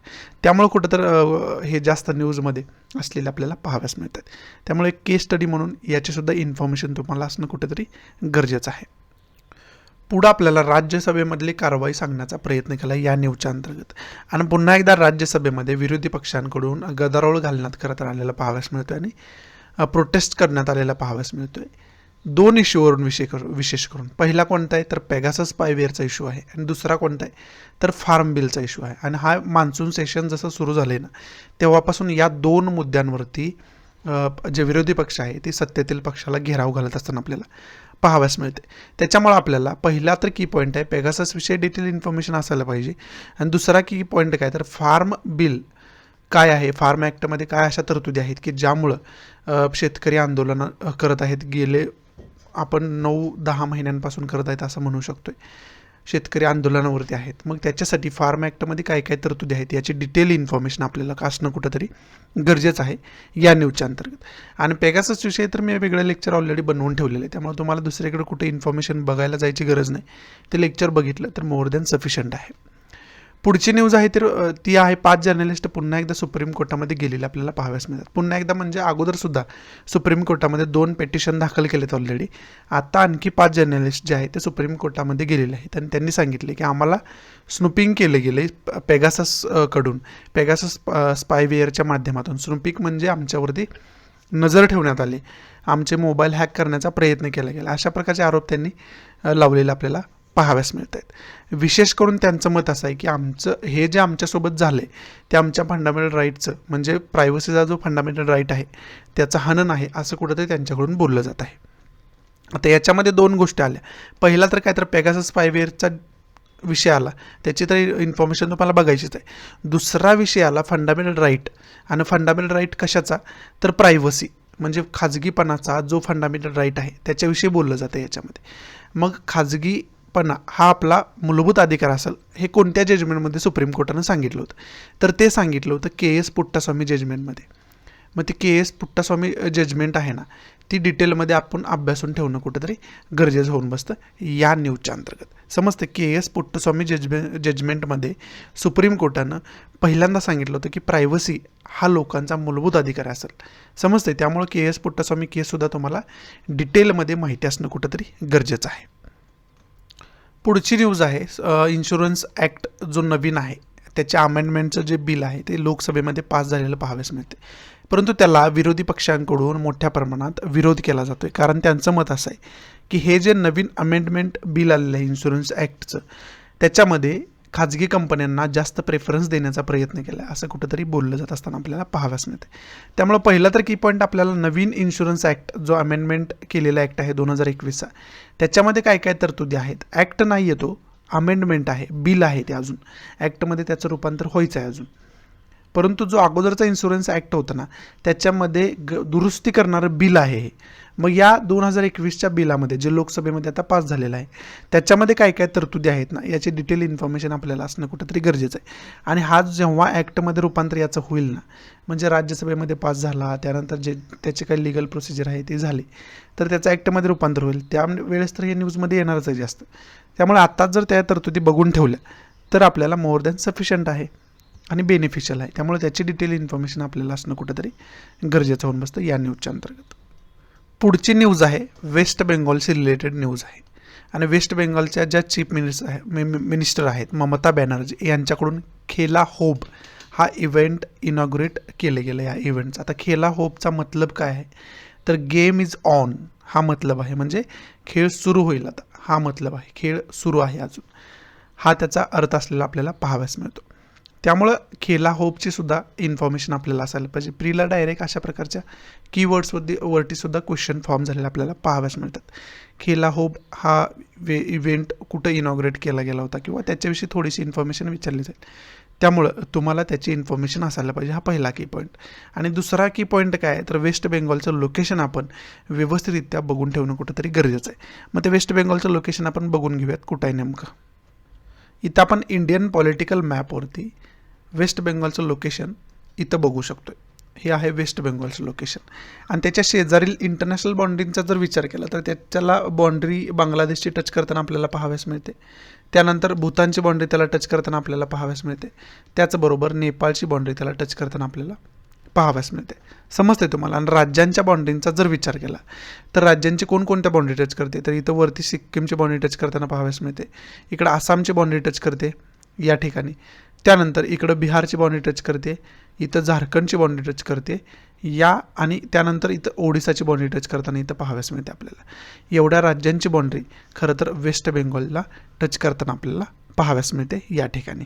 A: त्यामुळे कुठं तर हे जास्त न्यूजमध्ये असलेले आपल्याला पाहाव्यास मिळतात. त्यामुळे केस स्टडी म्हणून याचीसुद्धा इन्फॉर्मेशन तुम्हाला असणं कुठेतरी गरजेचं आहे. पुढं आपल्याला राज्यसभेमधली कारवाई सांगण्याचा प्रयत्न केला या न्यूजच्या अंतर्गत. आणि पुन्हा एकदा राज्यसभेमध्ये विरोधी पक्षांकडून गदारोळ घालण्यात करत आलेला पाहाव्यास मिळतोय आणि प्रोटेस्ट करण्यात आलेला पाहाव्यास मिळतोय 2 इश्यूवरून विशेष करून. पहिला कोणता आहे, तर पेगासस स्पायवेअरचा इश्यू आहे. आणि दुसरा कोणता आहे, तर फार्म बिलचा इश्यू आहे. आणि हा मान्सून सेशन जसं सुरू झालं ना, तेव्हापासून या 2 मुद्द्यांवरती जे विरोधी पक्ष आहे ते सत्तेतील पक्षाला घेराव घालत असताना आपल्याला पाहाव्यास मिळते. त्याच्यामुळे आपल्याला पहिला तर की पॉईंट आहे, पेगासस विषयी डिटेल इन्फॉर्मेशन असायला पाहिजे. आणि दुसरा की पॉईंट काय, तर फार्म बिल काय आहे, फार्म ॲक्टमध्ये काय अशा तरतुदी आहेत की ज्यामुळं शेतकरी आंदोलनं करत आहेत, गेले आपण 9-10 महिन्यांपासून करत आहेत असं म्हणू शकतोय, शेतकरी आंदोलनावरती आहेत. मग त्याच्यासाठी फार्म ॲक्टमध्ये काय काय तरतुदी आहेत याची डिटेल इन्फॉर्मेशन आपल्याला असणं कुठंतरी गरजेचं आहे या न्यूजच्या अंतर्गत. आणि पेगासस विषयी तर मी वेगळं लेक्चर ऑलरेडी बनवून ठेवलेलं आहे, त्यामुळे तुम्हाला दुसरीकडे कुठे इन्फॉर्मेशन बघायला जायची गरज नाही. ते लेक्चर बघितलं तर मोर दॅन सफिशियंट आहे. पुढची न्यूज आहे तर ती आहे 5 जर्नलिस्ट पुन्हा एकदा सुप्रीम कोर्टामध्ये गेलेले आपल्याला पाहाव्यास मिळतात. पुन्हा एकदा म्हणजे अगोदरसुद्धा सुप्रीम कोर्टामध्ये 2 पेटिशन दाखल केलेत ऑलरेडी. आता आणखी 5 जर्नलिस्ट जे आहेत ते सुप्रीम कोर्टामध्ये गेलेले आहेत आणि त्यांनी सांगितले की आम्हाला स्नुपिंग केलं गेलं पेगाससकडून, पेगासस स्पायवेअरच्या माध्यमातून. स्नुपिंग म्हणजे आमच्यावरती नजर ठेवण्यात आली, आमचे मोबाईल हॅक करण्याचा प्रयत्न केला गेला, अशा प्रकारचे आरोप त्यांनी लावलेले आपल्याला पाहाव्यास मिळत आहेत. विशेष करून त्यांचं मत असं आहे की आमचं हे जे आमच्यासोबत झालं आहे ते आमच्या फंडामेंटल राईटचं म्हणजे प्रायव्हसीचा जो फंडामेंटल राईट आहे त्याचं हनन आहे, असं कुठंतरी त्यांच्याकडून बोललं जात आहे. आता याच्यामध्ये 2 गोष्टी आल्या. पहिला तर काय, तर पेगासस स्पायवेअरचा विषय आला, त्याची तर इन्फॉर्मेशन तुम्हाला बघायचीच आहे. दुसरा विषय आला फंडामेंटल राईट. आणि फंडामेंटल राईट कशाचा, तर प्रायव्हसी म्हणजे खाजगीपणाचा जो फंडामेंटल राईट आहे त्याच्याविषयी बोललं जातं याच्यामध्ये. मग खाजगीपणा हा आपला मूलभूत अधिकार असेल हे कोणत्या जजमेंटमध्ये सुप्रीम कोर्टानं सांगितलं होतं, तर ते सांगितलं होतं KS पुट्टास्वामी जजमेंटमध्ये. मग ती KS पुट्टास्वामी जजमेंट आहे ना, ती डिटेलमध्ये आपण अभ्यासून ठेवणं कुठंतरी गरजेचं होऊन बसतं या न्यूजच्या अंतर्गत. समजते KS पुट्टास्वामी जजमेंटमध्ये सुप्रीम कोर्टानं पहिल्यांदा सांगितलं होतं की प्रायव्हसी हा लोकांचा मूलभूत अधिकार असेल, समजते. त्यामुळे KS पुट्टास्वामी केससुद्धा तुम्हाला डिटेलमध्ये माहिती असणं कुठंतरी गरजेचं आहे. पुढची न्यूज आहे इन्शुरन्स ॲक्ट जो नवीन आहे त्याच्या अमेंडमेंटचं जे बिल आहे ते लोकसभेमध्ये पास झालेलं पाहाव्यास मिळते. परंतु त्याला विरोधी पक्षांकडून मोठ्या प्रमाणात विरोध केला जातो आहे. कारण त्यांचं मत असं आहे की हे जे नवीन अमेंडमेंट बिल आलेलं आहे इन्शुरन्स ॲक्टचं, त्याच्यामध्ये खाजगी कंपन्यांना जास्त प्रेफरन्स देण्याचा प्रयत्न केला आहे, असं कुठंतरी बोललं जात असताना आपल्याला पाहाव्यास मिळते. त्यामुळे पहिला तर की पॉईंट आपल्याला नवीन इन्शुरन्स ॲक्ट जो अमेंडमेंट केलेला ॲक्ट आहे 2021चा, त्याच्यामध्ये काय काय तरतुदी आहेत. ॲक्ट नाही आहे तो, अमेंडमेंट आहे, बिल आहे ते, अजून ॲक्टमध्ये त्याचं रूपांतर व्हायचं आहे अजून. परंतु जो अगोदरचा इन्शुरन्स ॲक्ट होता ना त्याच्यामध्ये दुरुस्ती करणारं बिल आहे हे. मग या 2021च्या बिलामध्ये जे लोकसभेमध्ये आता पास झालेलं आहे त्याच्यामध्ये काय काय तरतुदी आहेत ना याची डिटेल इन्फॉर्मेशन आपल्याला असणं कुठंतरी गरजेचं आहे. आणि हा जेव्हा ॲक्टमध्ये रूपांतर याचं होईल ना, म्हणजे राज्यसभेमध्ये पास झाला त्यानंतर जे त्याचे काही लिगल प्रोसिजर आहे ते झाले तर त्याचं ॲक्टमध्ये रूपांतर होईल, त्यावेळेस तर हे न्यूजमध्ये येणारच आहे जास्त. त्यामुळे आत्ताच जर त्या तरतुदी बघून ठेवल्या तर आपल्याला मोर दॅन सफिशियंट आहे आणि बेनिफिशियल आहे. त्यामुळे त्याची डिटेल इन्फॉर्मेशन आपल्याला असणं कुठंतरी गरजेचं होऊन बसतं या न्यूजच्या अंतर्गत. पुढची न्यूज आहे वेस्ट बेंगॉलशी रिलेटेड न्यूज आहे. आणि वेस्ट बेंगॉलच्या ज्या चीफ मिनिस्टर आहेत ममता बॅनर्जी यांच्याकडून खेला होप हा इव्हेंट इनॉग्रेट केले गेलं या इव्हेंटचा. आता खेला होपचा मतलब काय आहे तर गेम इज ऑन हा मतलब आहे, म्हणजे खेळ सुरू होईल आता हा मतलब आहे, खेळ सुरू आहे अजून हा त्याचा अर्थ असलेला आपल्याला पाहाव्यास मिळतो. त्यामुळं खेला होपची सुद्धा इन्फॉर्मेशन आपल्याला असायला पाहिजे. प्रीला डायरेक्ट अशा प्रकारच्या कीवर्ड्सवरती सुद्धा क्वेश्चन फॉर्म झालेले आपल्याला पाहाव्यास मिळतात. खेला होप हा इव्हेंट कुठं इनॉग्रेट केला गेला होता किंवा त्याच्याविषयी थोडीशी इन्फॉर्मेशन विचारली जाईल, त्यामुळं तुम्हाला त्याची इन्फॉर्मेशन असायला पाहिजे. हा पहिला की पॉईंट. आणि दुसरा की पॉईंट काय आहे तर वेस्ट बेंगॉलचं लोकेशन आपण व्यवस्थितरित्या बघून ठेवणं कुठंतरी गरजेचं आहे. मग ते वेस्ट बेंगॉलचं लोकेशन आपण बघून घेऊयात कुठं आहे नेमकं. इथं आपण इंडियन पॉलिटिकल मॅपवरती वेस्ट बेंगॉलचं लोकेशन इथं बघू शकतो. हे आहे वेस्ट बेंगॉलचं लोकेशन. आणि त्याच्या शेजारील इंटरनॅशनल बाउंड्रीचा जर विचार केला तर त्याला बाउंड्री बांगलादेशची टच करताना आपल्याला पाहाव्यास मिळते. त्यानंतर भूतानची बाउंड्री त्याला टच करताना आपल्याला पाहाव्यास मिळते. त्याचबरोबर नेपाळची बाउंड्री त्याला टच करताना आपल्याला पाहाव्यास मिळते. समजते तुम्हाला. आणि राज्यांच्या बाउंड्रींचा जर विचार केला तर राज्यांची कोणकोणत्या बाउंड्री टच करते तर इथं वरती सिक्कीमची बाउंड्री टच करताना पाहाव्यास मिळते. इकडं आसामची बाउंड्री टच करते या ठिकाणी. त्यानंतर इकडं बिहारची बाउंड्री टच करते, इथं झारखंडची बाउंड्री टच करते या. आणि त्यानंतर इथं ओडिसाची बाउंड्री टच करताना इथं पाहाव्यास मिळते आपल्याला. एवढ्या राज्यांची बाउंड्री खरं तर वेस्ट बेंगॉलला टच करताना आपल्याला पाहाव्यास मिळते या ठिकाणी.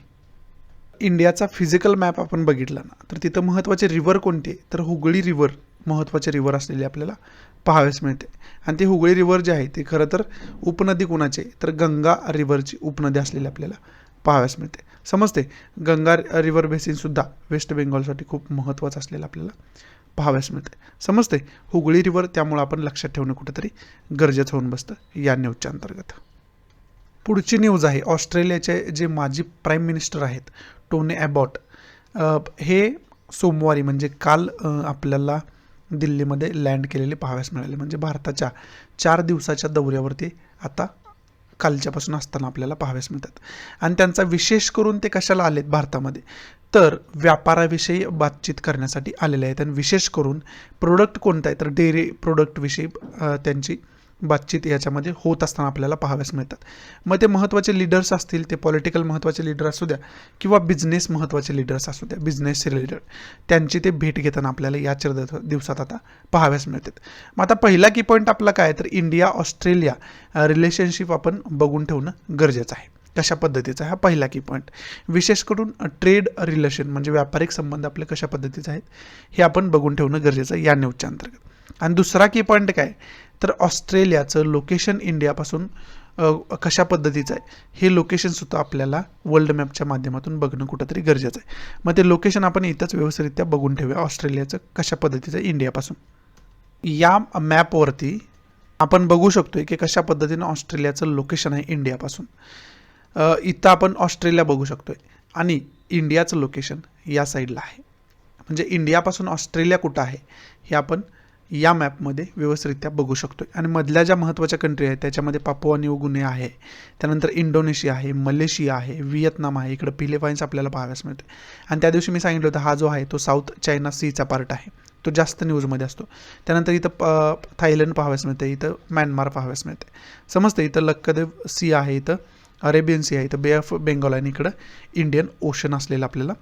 A: इंडियाचा फिजिकल मॅप आपण बघितला ना तर तिथं महत्त्वाचे रिव्हर कोणते तर हुगळी रिव्हर महत्त्वाचे रिव्हर असलेले आपल्याला पाहाव्यास मिळते. आणि ते हुगळी रिव्हर जे आहे ते खरं तर उपनदी कोणाचे तर गंगा रिव्हरची उपनदी असलेली आपल्याला पाहाव्यास मिळते. समजते. गंगा रिव्हर बेसिनसुद्धा वेस्ट बेंगॉलसाठी खूप महत्त्वाचं असलेलं आपल्याला पाहाव्यास मिळते. समजते. हुगळी रिव्हर त्यामुळे आपण लक्षात ठेवणं कुठंतरी गरजेचं होऊन बसतं या न्यूजच्या अंतर्गत. पुढची न्यूज आहे ऑस्ट्रेलियाचे जे माजी प्राईम मिनिस्टर आहेत टोनी ॲबॉट हे सोमवारी म्हणजे काल आपल्याला दिल्लीमध्ये लँड केलेले पाहाव्यास मिळाले. म्हणजे भारताच्या 4 दिवसाच्या दौऱ्यावरती आता कालच्यापासून असताना आपल्याला पाहाव्यास मिळतात. आणि त्यांचा विशेष करून ते कशाला आलेत भारतामध्ये तर व्यापाराविषयी बातचीत करण्यासाठी आलेले आहेत. आणि विशेष करून प्रोडक्ट कोणता आहे तर डेअरी प्रोडक्टविषयी त्यांची बातचीत याच्यामध्ये होत असताना आपल्याला पाहाव्यास मिळतात. मग ते महत्त्वाचे लीडर्स असतील, ते पॉलिटिकल महत्त्वाचे लीडर असू द्या किंवा बिझनेस महत्त्वाचे लीडर्स असू द्या, बिझनेस रिलेटेड त्यांची ते भेट घेताना आपल्याला या 4 दिवसात आता पाहाव्यास मिळतात. मग आता पहिला की पॉईंट आपला काय तर इंडिया ऑस्ट्रेलिया रिलेशनशिप आपण बघून ठेवणं गरजेचं आहे. कशा पद्धतीचा हा पहिला की पॉईंट. विशेष करून ट्रेड रिलेशन म्हणजे व्यापारिक संबंध आपले कशा पद्धतीचे आहेत हे आपण बघून ठेवणं गरजेचं आहे या न्यूजच्या अंतर्गत. आणि दुसरा की पॉईंट काय तर ऑस्ट्रेलियाचं लोकेशन इंडियापासून कशा पद्धतीचं आहे हे लोकेशनसुद्धा आपल्याला वर्ल्ड मॅपच्या माध्यमातून बघणं कुठंतरी गरजेचं आहे. मग ते लोकेशन आपण इथंच व्यवस्थितरित्या बघून ठेवूया ऑस्ट्रेलियाचं कशा पद्धतीचं आहे इंडियापासून. या मॅपवरती आपण बघू शकतोय की कशा पद्धतीनं ऑस्ट्रेलियाचं लोकेशन आहे इंडियापासून. इथं आपण ऑस्ट्रेलिया बघू शकतोय आणि इंडियाचं लोकेशन या साईडला आहे. म्हणजे इंडियापासून ऑस्ट्रेलिया कुठं आहे हे आपण या मॅपमध्ये व्यवस्थितरित्या बघू शकतो. आणि मधल्या ज्या महत्त्वाच्या कंट्री आहेत त्याच्यामध्ये पापुआ न्यू गिनी आहे, त्यानंतर इंडोनेशिया आहे, मलेशिया आहे, व्हिएतनाम आहे. इकडं फिलिपाईन्स आपल्याला पाहाव्यास मिळते. आणि त्या दिवशी मी सांगितलं होतं हा जो आहे तो साऊथ चायना सीचा पार्ट आहे, तो जास्त न्यूजमध्ये असतो. त्यानंतर इथं थायलंड पाहाव्यास मिळते, इथं म्यानमार पाहाव्यास मिळते. समजते. इथं लक्षद्वीप सी आहे, इथं अरेबियन सी आहे, इथं बे ऑफ बेंगॉल आणि इकडं इंडियन ओशन असलेलं आपल्याला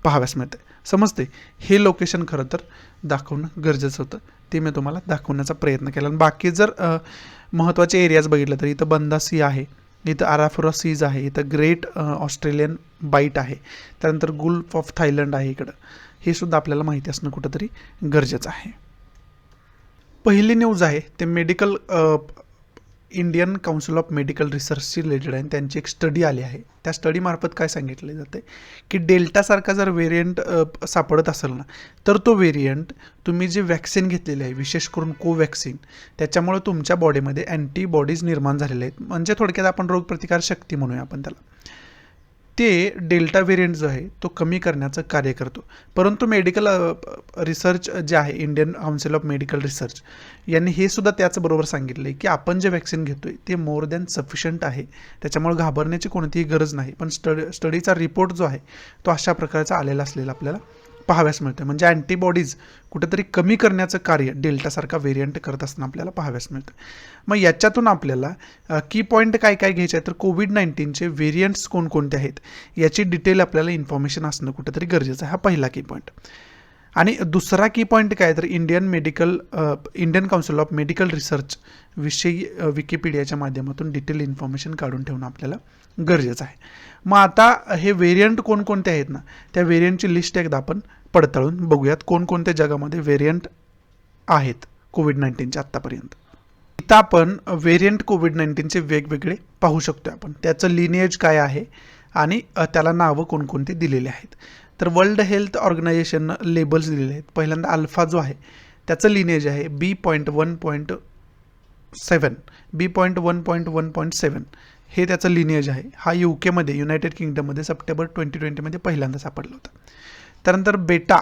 A: पाहाव्यास मिळते. समजते. हे लोकेशन खरं तर दाखवणं गरजेचं होतं, ते मी तुम्हाला दाखवण्याचा प्रयत्न केला. आणि बाकी जर महत्त्वाचे एरियाज बघितलं तर इथं बंदा सी आहे, इथं आराफुरा सीज आहे, इथं ग्रेट ऑस्ट्रेलियन बाईट आहे, त्यानंतर गुल्फ ऑफ थायलंड आहे इकडं. हे सुद्धा आपल्याला माहिती असणं कुठंतरी गरजेचं आहे. पहिली न्यूज आहे ते इंडियन काउन्सिल ऑफ मेडिकल रिसर्चशी रिलेटेड आहे. त्यांची एक स्टडी आली आहे. त्या स्टडीमार्फत काय सांगितले जाते की डेल्टासारखा जर व्हेरियंट सापडत असेल ना, तर तो व्हेरियंट तुम्ही जे वॅक्सिन घेतलेले आहे, विशेष करून कोवॅक्सिन, त्याच्यामुळे तुमच्या बॉडीमध्ये अँटीबॉडीज निर्माण झालेले आहेत. म्हणजे थोडक्यात आपण रोगप्रतिकारशक्ती म्हणूया आपण त्याला, ते डेल्टा व्हेरियंट जो आहे तो कमी करण्याचं कार्य करतो. परंतु मेडिकल रिसर्च जे आहे, Indian Council of medical research यांनी हे सुद्धा त्याचबरोबर सांगितलं आहे की आपण जे वॅक्सिन घेतो आहे ते मोर दॅन सफिशियंट आहे. त्याच्यामुळे घाबरण्याची कोणतीही गरज नाही. पण स्टडीचा रिपोर्ट जो आहे तो अशा प्रकारचा आलेला असलेला आपल्याला पाहाव्यास मिळतं. म्हणजे अँटीबॉडीज कुठेतरी कमी करण्याचं कार्य डेल्टासारखा व्हेरियंट करत असताना आपल्याला पाहाव्यास मिळतं. मग याच्यातून आपल्याला की पॉईंट काय काय घ्यायचे आहे, तर कोविड-19चे व्हेरियंट्स कोणकोणते आहेत याची डिटेल आपल्याला इन्फॉर्मेशन असणं कुठेतरी गरजेचं आहे. हा पहिला की पॉईंट. आणि दुसरा की पॉईंट काय तर Indian Council of medical research विषयी विकिपीडियाच्या माध्यमातून डिटेल इन्फॉर्मेशन काढून ठेवणं आपल्याला गरजेचं आहे. मग आता हे व्हेरियंट कोणकोणते आहेत ना, त्या व्हेरियंटची लिस्ट एकदा आपण पडताळून बघूयात कोणकोणत्या जगामध्ये व्हेरियंट आहेत कोविड-19चे आत्तापर्यंत. इथं आपण व्हेरियंट कोविड-19चे वेगवेगळे पाहू शकतो आपण. त्याचं लिनिएज काय आहे आणि त्याला नावं कोणकोणती दिलेली आहेत. तर वर्ल्ड हेल्थ ऑर्गनायझेशननं लेबल्स दिलेले आहेत. पहिल्यांदा अल्फा जो आहे त्याचं लिनिएज आहे B.1.7, B.1.1.7 हे त्याचं लिनिएज आहे. हा युकेमध्ये, युनायटेड किंगडममध्ये सप्टेंबर 2020मध्ये पहिल्यांदा सापडला होता. त्यानंतर बेटा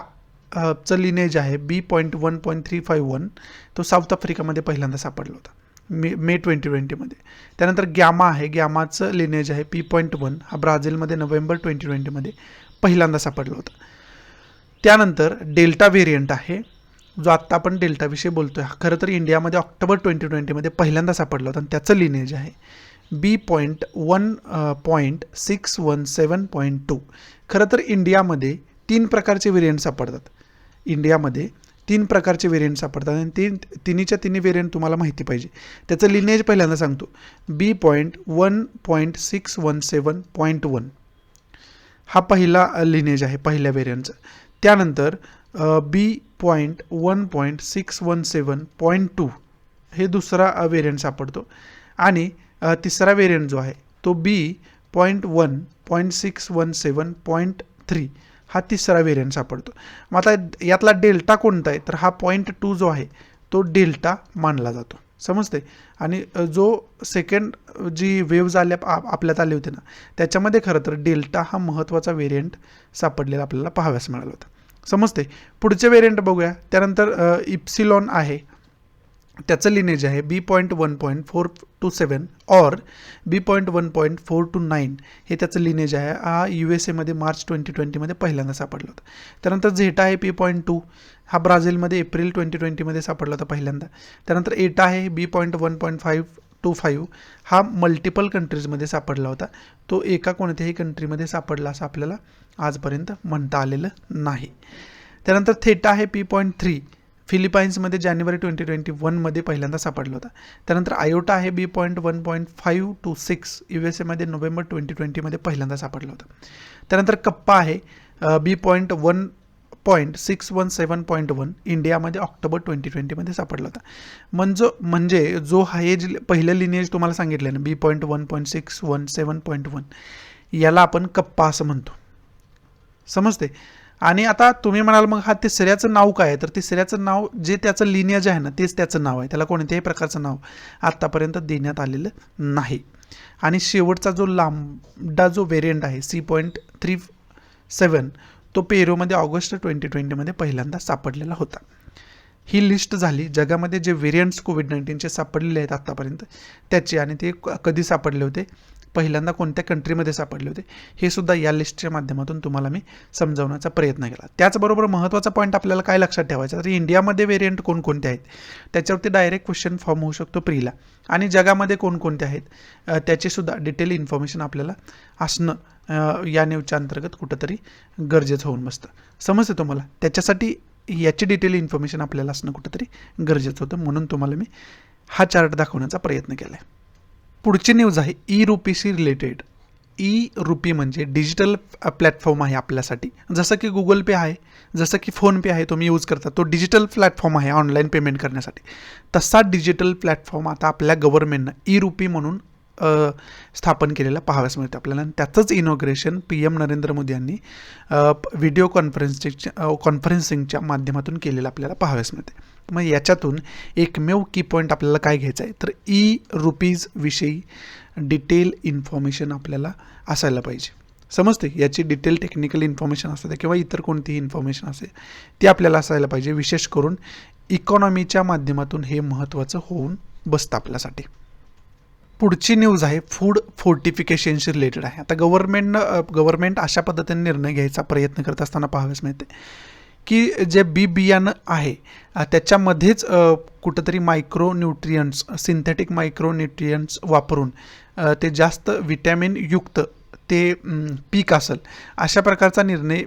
A: चं लिनेज आहे B.1.351, तो साऊथ आफ्रिकामध्ये पहिल्यांदा सापडला होता मे 2020मध्ये. त्यानंतर गॅमा आहे, गॅमाचं लिनेज आहे P.1, हा ब्राझीलमध्ये नोव्हेंबर 2020मध्ये पहिल्यांदा सापडला होता. त्यानंतर डेल्टा व्हेरियंट आहे, जो आत्ता आपण डेल्टाविषयी बोलतोय. खरं तर इंडियामध्ये ऑक्टोबर 2020मध्ये पहिल्यांदा सापडला होता आणि त्याचं लिनेज आहे B.1.617.2. खरं तर इंडियामध्ये 3 प्रकारचे व्हेरियंट सापडतात. इंडियामध्ये 3 प्रकारचे व्हेरियंट सापडतात आणि तिन्हीच्या तिन्ही व्हेरियंट तुम्हाला माहिती पाहिजे. त्याचं लिनेज पहिल्यांदा सांगतो B.1.617.1 हा पहिला लिनेज आहे पहिल्या व्हेरियंटचं. त्यानंतर B.1.617.2 हे दुसरा व्हेरियंट सापडतो आणि तिसरा व्हेरियंट जो आहे तो B.1.617.3 हा तिसरा व्हेरियंट सापडतो. मग आता यातला डेल्टा कोणता आहे, तर हा 0.2 जो आहे तो डेल्टा मानला जातो. समजते. आणि जो सेकंड जी वेव्ज आपल्यात आले होते ना, त्याच्यामध्ये खरं तर डेल्टा हा महत्त्वाचा व्हेरियंट सापडलेला आपल्याला पाहाव्यास मिळाला होता. समजते. पुढचे व्हेरियंट बघूया. त्यानंतर इप्सिलॉन आहे, त्याचं लिनेज आहे B.1.427 और B.1.429 हे त्याचं लिनेज आहे. हा USA मार्च 2020मध्ये पहिल्यांदा सापडला होता. त्यानंतर झेटा आहे P.2, हा ब्राझीलमध्ये एप्रिल 2020मध्ये सापडला होता पहिल्यांदा. त्यानंतर एटा आहे B.1.525, हा मल्टिपल कंट्रीजमध्ये सापडला होता. तो एका कोणत्याही कंट्रीमध्ये सापडला असं आपल्याला आजपर्यंत म्हणता आलेलं नाही. त्यानंतर थेटा आहे P.3, फिलिपाईन्समध्ये जानेवारी 2021मध्ये पहिल्यांदा सापडला होता. त्यानंतर आयोटा आहे B.1.526, USA नोव्हेंबर 2020मध्ये पहिल्यांदा सापडला होता. त्यानंतर कप्पा आहे B.1.617.1, इंडियामध्ये ऑक्टोबर 2020मध्ये सापडला होता. म्हणजे जो हे जे पहिलं लिनिएज तुम्हाला सांगितलं ना B.1.617.1 याला आपण कप्पा असं म्हणतो. समजते. आणि आता तुम्ही म्हणाल मग हा तिसऱ्याचं नाव काय आहे, तर तिसऱ्याचं नाव जे त्याचं लिनिएज आहे ना तेच त्याचं नाव आहे. त्याला कोणत्याही प्रकारचं नाव आत्तापर्यंत देण्यात आलेलं नाही. आणि शेवटचा जो लांबडा जो व्हेरियंट आहे C.37 तो पेरूमध्ये ऑगस्ट 2020मध्ये पहिल्यांदा सापडलेला होता. ही लिस्ट झाली जगामध्ये जे व्हेरियंट्स कोविड-19चे सापडलेले आहेत आत्तापर्यंत त्याचे, आणि ते कधी सापडले होते, पहिल्यांदा कोणत्या कंट्रीमध्ये सापडले होते, हे सुद्धा या लिस्टच्या माध्यमातून तुम्हाला मी समजावण्याचा प्रयत्न केला. त्याचबरोबर महत्त्वाचा पॉईंट आपल्याला काय लक्षात ठेवायचा, तर इंडियामध्ये व्हेरियंट कोणकोणते आहेत त्याच्यावरती डायरेक्ट क्वेश्चन फॉर्म होऊ शकतो प्रीला, आणि जगामध्ये कोणकोणते आहेत त्याची सुद्धा डिटेल इन्फॉर्मेशन आपल्याला असणं या न्यूजच्या अंतर्गत कुठंतरी गरजेचं होऊन बसतं. समजतं तुम्हाला. त्याच्यासाठी याची डिटेल इन्फॉर्मेशन आपल्याला असणं कुठंतरी गरजेचं होतं, म्हणून तुम्हाला मी हा चार्ट दाखवण्याचा प्रयत्न केला आहे. पुढची न्यूज आहे ई रुपीशी रिलेटेड. ई रुपी म्हणजे डिजिटल प्लॅटफॉर्म आहे आपल्यासाठी. जसं की गुगल पे आहे, जसं की फोनपे आहे तुम्ही यूज करता, तो डिजिटल प्लॅटफॉर्म आहे ऑनलाईन पेमेंट करण्यासाठी. तसा डिजिटल प्लॅटफॉर्म आता आपल्या गव्हर्नमेंटनं ई रुपी म्हणून स्थापन केलेला पाहाव्यास मिळतं आपल्याला. आणि त्याचंच इनॉग्रेशन PM नरेंद्र मोदी यांनी व्हिडिओ कॉन्फरन्सिंगच्या माध्यमातून केलेलं आपल्याला पाहाव्यास मिळते. मग याच्यातून एकमेव की पॉईंट आपल्याला काय घ्यायचं आहे तर ई रुपीज विषयी डिटेल इन्फॉर्मेशन आपल्याला असायला पाहिजे. समजते, याची डिटेल टेक्निकल इन्फॉर्मेशन असू दे किंवा इतर कोणतीही इन्फॉर्मेशन असेल ती आपल्याला असायला पाहिजे. विशेष करून इकॉनॉमीच्या माध्यमातून हे महत्त्वाचं होऊन बसतं आपल्यासाठी. पुढची न्यूज आहे फूड फोर्टिफिकेशनशी रिलेटेड आहे. आता गव्हर्नमेंट अशा पद्धतीने निर्णय घ्यायचा प्रयत्न करत असताना पाहाव्यास मिळते की जे बियाणं आहे त्याच्यामध्येच कुठंतरी मायक्रोन्यूट्रियंट्स, सिंथेटिक मायक्रोन्यूट्रियंट्स वापरून ते जास्त विटॅमिनयुक्त ते पीक असेल अशा प्रकारचा निर्णय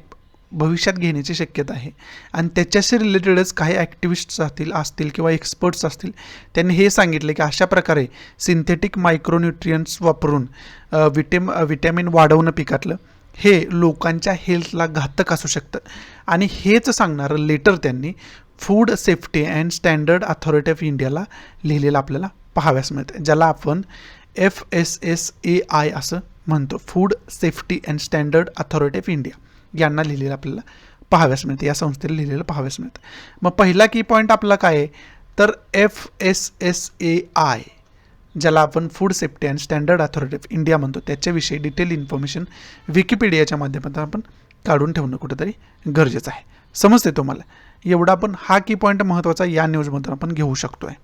A: भविष्यात घेण्याची शक्यता आहे. आणि त्याच्याशी रिलेटेडच काही ॲक्टिविस्ट्स असतील किंवा एक्सपर्ट्स असतील, त्यांनी हे सांगितले की अशा प्रकारे सिंथेटिक मायक्रोन्यूट्रियंट्स वापरून विटॅमिन वाढवणं पिकातलं हे लोकांच्या हेल्थला घातक असू शकतं. आणि हेच सांगणारं लेटर त्यांनी food safety and standard authority of इंडियाला लिहिलेलं आपल्याला पाहाव्यास मिळतं, ज्याला आपण FSSAI असं म्हणतो, food safety and standard authority of India यांना लिहिलेलं आपल्याला पाहाव्यास मिळतं, या संस्थेला लिहिलेलं पाहाव्यास मिळतं. मग पहिला की पॉईंट आपला काय आहे तर FSSAI, ज्याला आपण food safety and standard authority of India म्हणतो, त्याच्याविषयी डिटेल इन्फॉर्मेशन विकिपीडियाच्या माध्यमातून आपण काढून ठेवणं कुठंतरी गरजेचं आहे. समजते तुम्हाला? एवढा आपण हा की पॉईंट महत्त्वाचा या न्यूजमधून आपण घेऊ शकतो आहे.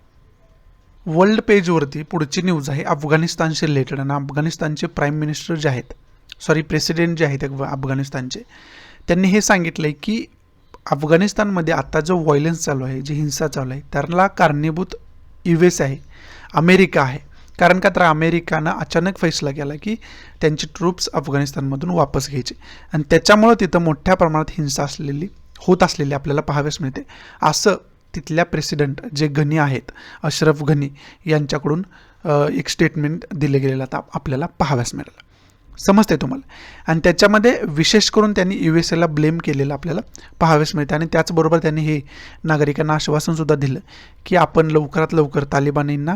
A: वर्ल्ड पेजवरती पुढची न्यूज आहे अफगाणिस्तानशी रिलेटेड. आणि अफगाणिस्तानचे प्राईम मिनिस्टर जे आहेत, प्रेसिडेंट जे आहेत अफगाणिस्तानचे, त्यांनी हे सांगितलं आहे की अफगाणिस्तानमध्ये आता जो व्हायलन्स चालू आहे, जी हिंसा चालू आहे, त्याला कारणीभूत US आहे, अमेरिका आहे. कारण का तर अमेरिकानं अचानक फैसला केला की त्यांची ट्रूप्स अफगाणिस्तानमधून वापस घ्यायचे आणि त्याच्यामुळं तिथं मोठ्या प्रमाणात हिंसा होत असलेली आपल्याला पाहाव्यास मिळते, असं तिथल्या प्रेसिडेंट जे घनी आहेत, अशरफ घनी यांच्याकडून एक स्टेटमेंट दिले गेलेलं आता आपल्याला पाहाव्यास मिळालं. समजते तुम्हाला? आणि त्याच्यामध्ये विशेष करून त्यांनी USAला ब्लेम केलेलं आपल्याला पाहाव्यास मिळते. आणि त्याचबरोबर त्यांनी हे नागरिकांना आश्वासनसुद्धा दिलं की आपण लवकरात लवकर तालिबानींना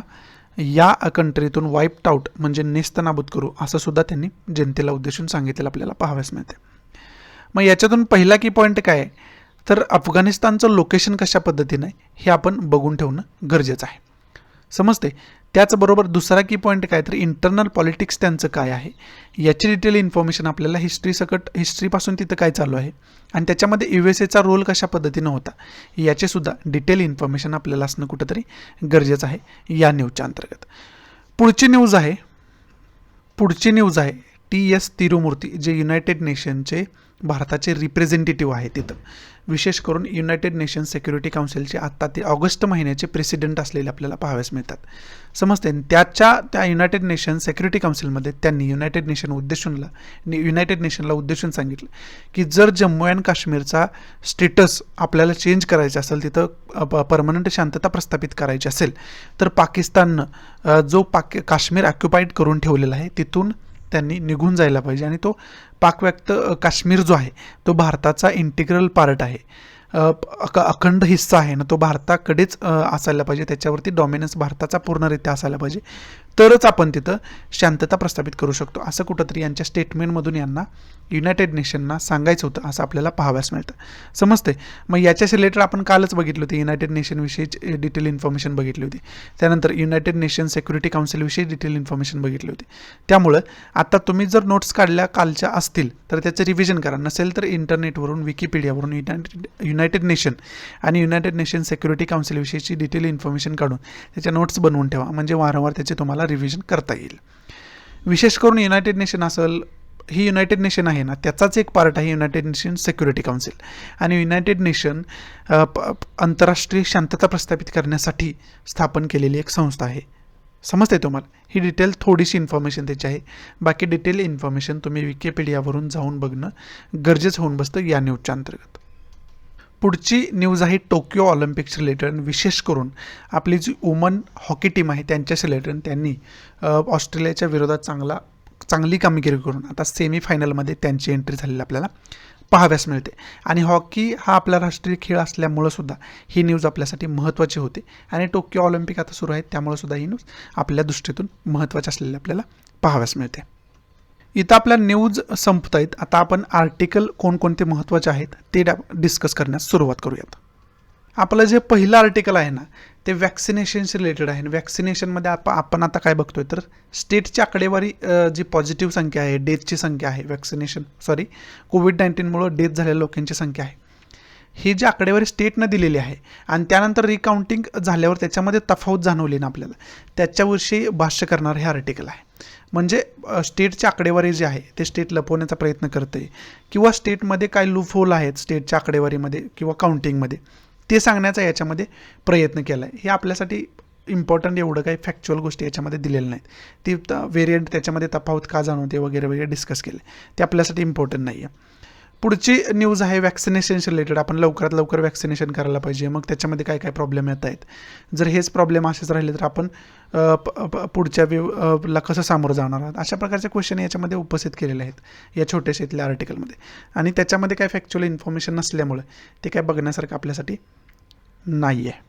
A: या कंट्रीतून वाईप्ड आउट म्हणजे नेस्तनाबूत करू, असं सुद्धा त्यांनी जनतेला उद्देशून सांगितलेलं आपल्याला पाहाव्यास मिळते. मग याच्यातून पहिला की पॉईंट काय आहे तर अफगाणिस्तानचं लोकेशन कशा पद्धतीनं आहे हे आपण बघून ठेवणं गरजेचं आहे. समजते? त्याचबरोबर दुसरा की पॉईंट काय तर इंटरनल पॉलिटिक्स त्यांचं काय आहे याची डिटेल इन्फॉर्मेशन आपल्याला हिस्ट्रीपासून तिथं काय चालू आहे आणि त्याच्यामध्ये USAचा रोल कशा पद्धतीनं होता याचेसुद्धा डिटेल इन्फॉर्मेशन आपल्याला असणं कुठंतरी गरजेचं आहे या न्यूजच्या अंतर्गत. पुढची न्यूज आहे TS तिरुमूर्ती, जे युनायटेड नेशनचे भारताचे रिप्रेझेंटेटिव्ह आहे तिथं, विशेष करून युनायटेड नेशन सिक्युरिटी काउन्सिलचे आत्ता ते ऑगस्ट महिन्याचे प्रेसिडेंट असलेले आपल्याला पाहाव्यास मिळतात. समजते? त्या युनायटेड नेशन सिक्युरिटी काउन्सिलमध्ये त्यांनी युनायटेड नेशनला उद्देशून सांगितलं की जर जम्मू अँड काश्मीरचा स्टेटस आपल्याला चेंज करायचा असेल, तिथं परमनंट शांतता प्रस्थापित करायची असेल, तर पाकिस्ताननं जो काश्मीर ऑक्युपाईड करून ठेवलेला आहे तिथून त्यांनी निघून जायला पाहिजे आणि तो पाकव्याप्त काश्मीर जो आहे तो भारताचा इंटिग्रल पार्ट आहे, अखंड हिस्सा आहे ना, तो भारताकडेच असायला पाहिजे, त्याच्यावरती डॉमिनन्स भारताचा पूर्णरित्या असायला पाहिजे, तरच आपण तिथं शांतता प्रस्थापित करू शकतो, असं कुठंतरी यांच्या स्टेटमेंटमधून यांना युनायटेड नेशनना सांगायचं होतं, असं आपल्याला पाहाव्यास मिळतं. समजते? मग याच्याशी रिलेटेड आपण कालच बघितलं होते, युनायटेड नेशनविषयी डिटेल इन्फॉर्मेशन बघितली होती, त्यानंतर युनायटेड नेशन सिक्युरिटी काउन्सिलविषयी डिटेल इन्फॉर्मेशन बघितली होती. त्यामुळं आता तुम्ही जर नोट्स काढल्या कालच्या असतील तर त्याचं रिव्हिजन करा, नसेल तर इंटरनेटवरून विकिपीडियावरून युनायटेड नेशन आणि युनायटेड नेशन सिक्युरिटी काउन्सिलविषयीची डिटेल इन्फॉर्मेशन काढून त्याच्या नोट्स बनवून ठेवा, म्हणजे वारंवार त्याचे तुम्हाला रिव्हिजन करता येईल. विशेष करून युनायटेड नेशन असेल, ही युनायटेड नेशन आहे ना, त्याचाच एक पार्ट आहे युनायटेड नेशन सिक्युरिटी काउन्सिल. आणि युनायटेड नेशन आंतरराष्ट्रीय शांतता प्रस्थापित करण्यासाठी स्थापन केलेली एक संस्था आहे. समजते तुम्हाला? ही डिटेल थोडीशी इन्फॉर्मेशन त्याची आहे, बाकी डिटेल इन्फॉर्मेशन तुम्ही विकिपीडियावरून जाऊन बघणं गरजेचं होऊन बसतं या न्यूजच्या अंतर्गत. पुढची न्यूज आहे टोकियो ऑलिम्पिक्स रिलेटेड. विशेष करून आपली जी वुमन हॉकी टीम आहे त्यांच्याशी रिलेटेड, त्यांनी ऑस्ट्रेलियाच्या विरोधात चांगली कामगिरी करून आता सेमीफायनलमध्ये त्यांची एंट्री झालेली आपल्याला पाहाव्यास मिळते. आणि हॉकी हा आपला राष्ट्रीय खेळ असल्यामुळं सुद्धा ही न्यूज आपल्यासाठी महत्त्वाची होते. आणि टोकियो ऑलिम्पिक आता सुरू आहेत त्यामुळे सुद्धा ही न्यूज आपल्या दृष्टीतून महत्त्वाची असलेली आपल्याला पाहाव्यास मिळते. इथं आपल्या न्यूज संपत आहेत. आता आपण आर्टिकल कोणकोणते महत्त्वाचे आहेत ते डिस्कस करण्यास सुरुवात करूयात. आपलं जे पहिलं आर्टिकल आहे ना ते वॅक्सिनेशनशी रिलेटेड आहे. वॅक्सिनेशनमध्ये आपण आता काय बघतोय तर स्टेटची आकडेवारी जी पॉझिटिव्ह संख्या आहे, डेथची संख्या आहे, कोविड-19मुळं डेथ झालेल्या लोकांची संख्या आहे, ही जी आकडेवारी स्टेटनं दिलेली आहे आणि त्यानंतर रिकाउंटिंग झाल्यावर त्याच्यामध्ये तफावत जाणवली ना आपल्याला, त्याच्याविषयी भाष्य करणारं हे आर्टिकल आहे. म्हणजे स्टेटची आकडेवारी जी आहे ते स्टेट लपवण्याचा प्रयत्न करते किंवा स्टेटमध्ये काय लूप होल आहेत स्टेटच्या आकडेवारीमध्ये किंवा काउंटिंगमध्ये ते सांगण्याचा याच्यामध्ये प्रयत्न केला आहे. हे आपल्यासाठी इम्पॉर्टंट एवढं काही फॅक्च्युअल गोष्टी याच्यामध्ये दिलेल्या नाहीत. ती व्हेरियंट त्याच्यामध्ये तफावत का जाणवते वगैरे वगैरे डिस्कस केले, ते आपल्यासाठी इम्पॉर्टंट नाही आहे. पुढची न्यूज आहे वॅक्सिनेशनशी रिलेटेड. आपण लवकरात लवकर वॅक्सिनेशन करायला पाहिजे. मग त्याच्यामध्ये काय काय प्रॉब्लेम येत आहेत, जर हेच प्रॉब्लेम असेच राहिले तर आपण पुढच्या ला कसं सामोरं जाणार आहात, अशा प्रकारचे क्वेश्चन याच्यामध्ये उपस्थित केलेले आहेत या छोट्याशा इथल्या आर्टिकलमध्ये. आणि त्याच्यामध्ये काय फॅक्च्युअल इन्फॉर्मेशन नसल्यामुळे ते काय बघण्यासारखं आपल्यासाठी नाही आहे.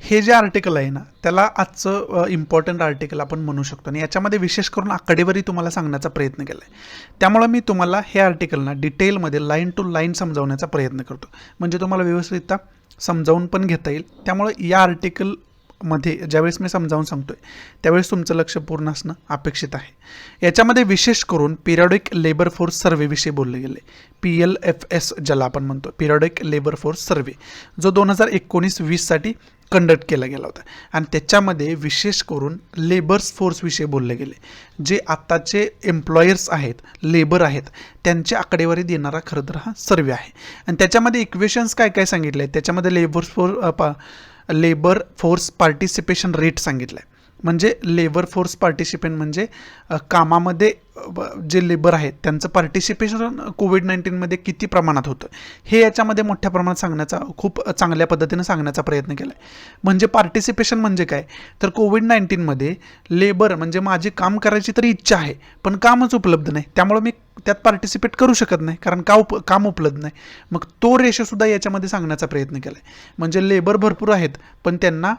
A: हे जे आर्टिकल आहे ना त्याला आजचं इम्पॉर्टंट आर्टिकल आपण म्हणू शकतो. आणि याच्यामध्ये विशेष करून आकडेवारी तुम्हाला सांगण्याचा प्रयत्न केला आहे. त्यामुळे मी तुम्हाला हे आर्टिकल ना डिटेलमध्ये लाईन टू लाईन समजावण्याचा प्रयत्न करतो, म्हणजे तुम्हाला व्यवस्थितता समजावून पण घेता येईल. त्यामुळे या आर्टिकलमध्ये ज्यावेळेस मी समजावून सांगतोय त्यावेळेस तुमचं लक्ष पूर्ण असणं अपेक्षित आहे. याच्यामध्ये विशेष करून पिरियॉडिक लेबर फोर्स सर्व्हेविषयी बोलले गेले. PLFS ज्याला आपण म्हणतो, पिरियॉडिक लेबर फोर्स सर्व्हे, जो 2019-20 कंडक्ट केला गेला होता. आणि त्याच्यामध्ये विशेष करून लेबर्स फोर्सविषयी बोलले गेले. जे आत्ताचे एम्प्लॉयर्स आहेत, लेबर आहेत, त्यांची आकडेवारी देणारा खरं तर हा सर्वे आहे. आणि त्याच्यामध्ये इक्वेशन्स काय काय सांगितले आहेत, त्याच्यामध्ये लेबर फोर्स पार्टिसिपेशन रेट सांगितलं आहे. म्हणजे लेबर फोर्स पार्टिसिपेंट म्हणजे कामामध्ये जे लेबर आहेत त्यांचं पार्टिसिपेशन कोविड-19मध्ये किती प्रमाणात होतं हे याच्यामध्ये मोठ्या प्रमाणात सांगण्याचा, खूप चांगल्या पद्धतीनं सांगण्याचा प्रयत्न केला आहे. म्हणजे पार्टिसिपेशन म्हणजे काय तर कोविड-19मध्ये लेबर म्हणजे माझी काम करायची तरी इच्छा आहे पण कामच उपलब्ध नाही, त्यामुळे मी त्यात पार्टिसिपेट करू शकत नाही कारण काम उपलब्ध नाही. मग तो रेशोसुद्धा याच्यामध्ये सांगण्याचा प्रयत्न केला आहे. म्हणजे लेबर भरपूर आहेत पण त्यांना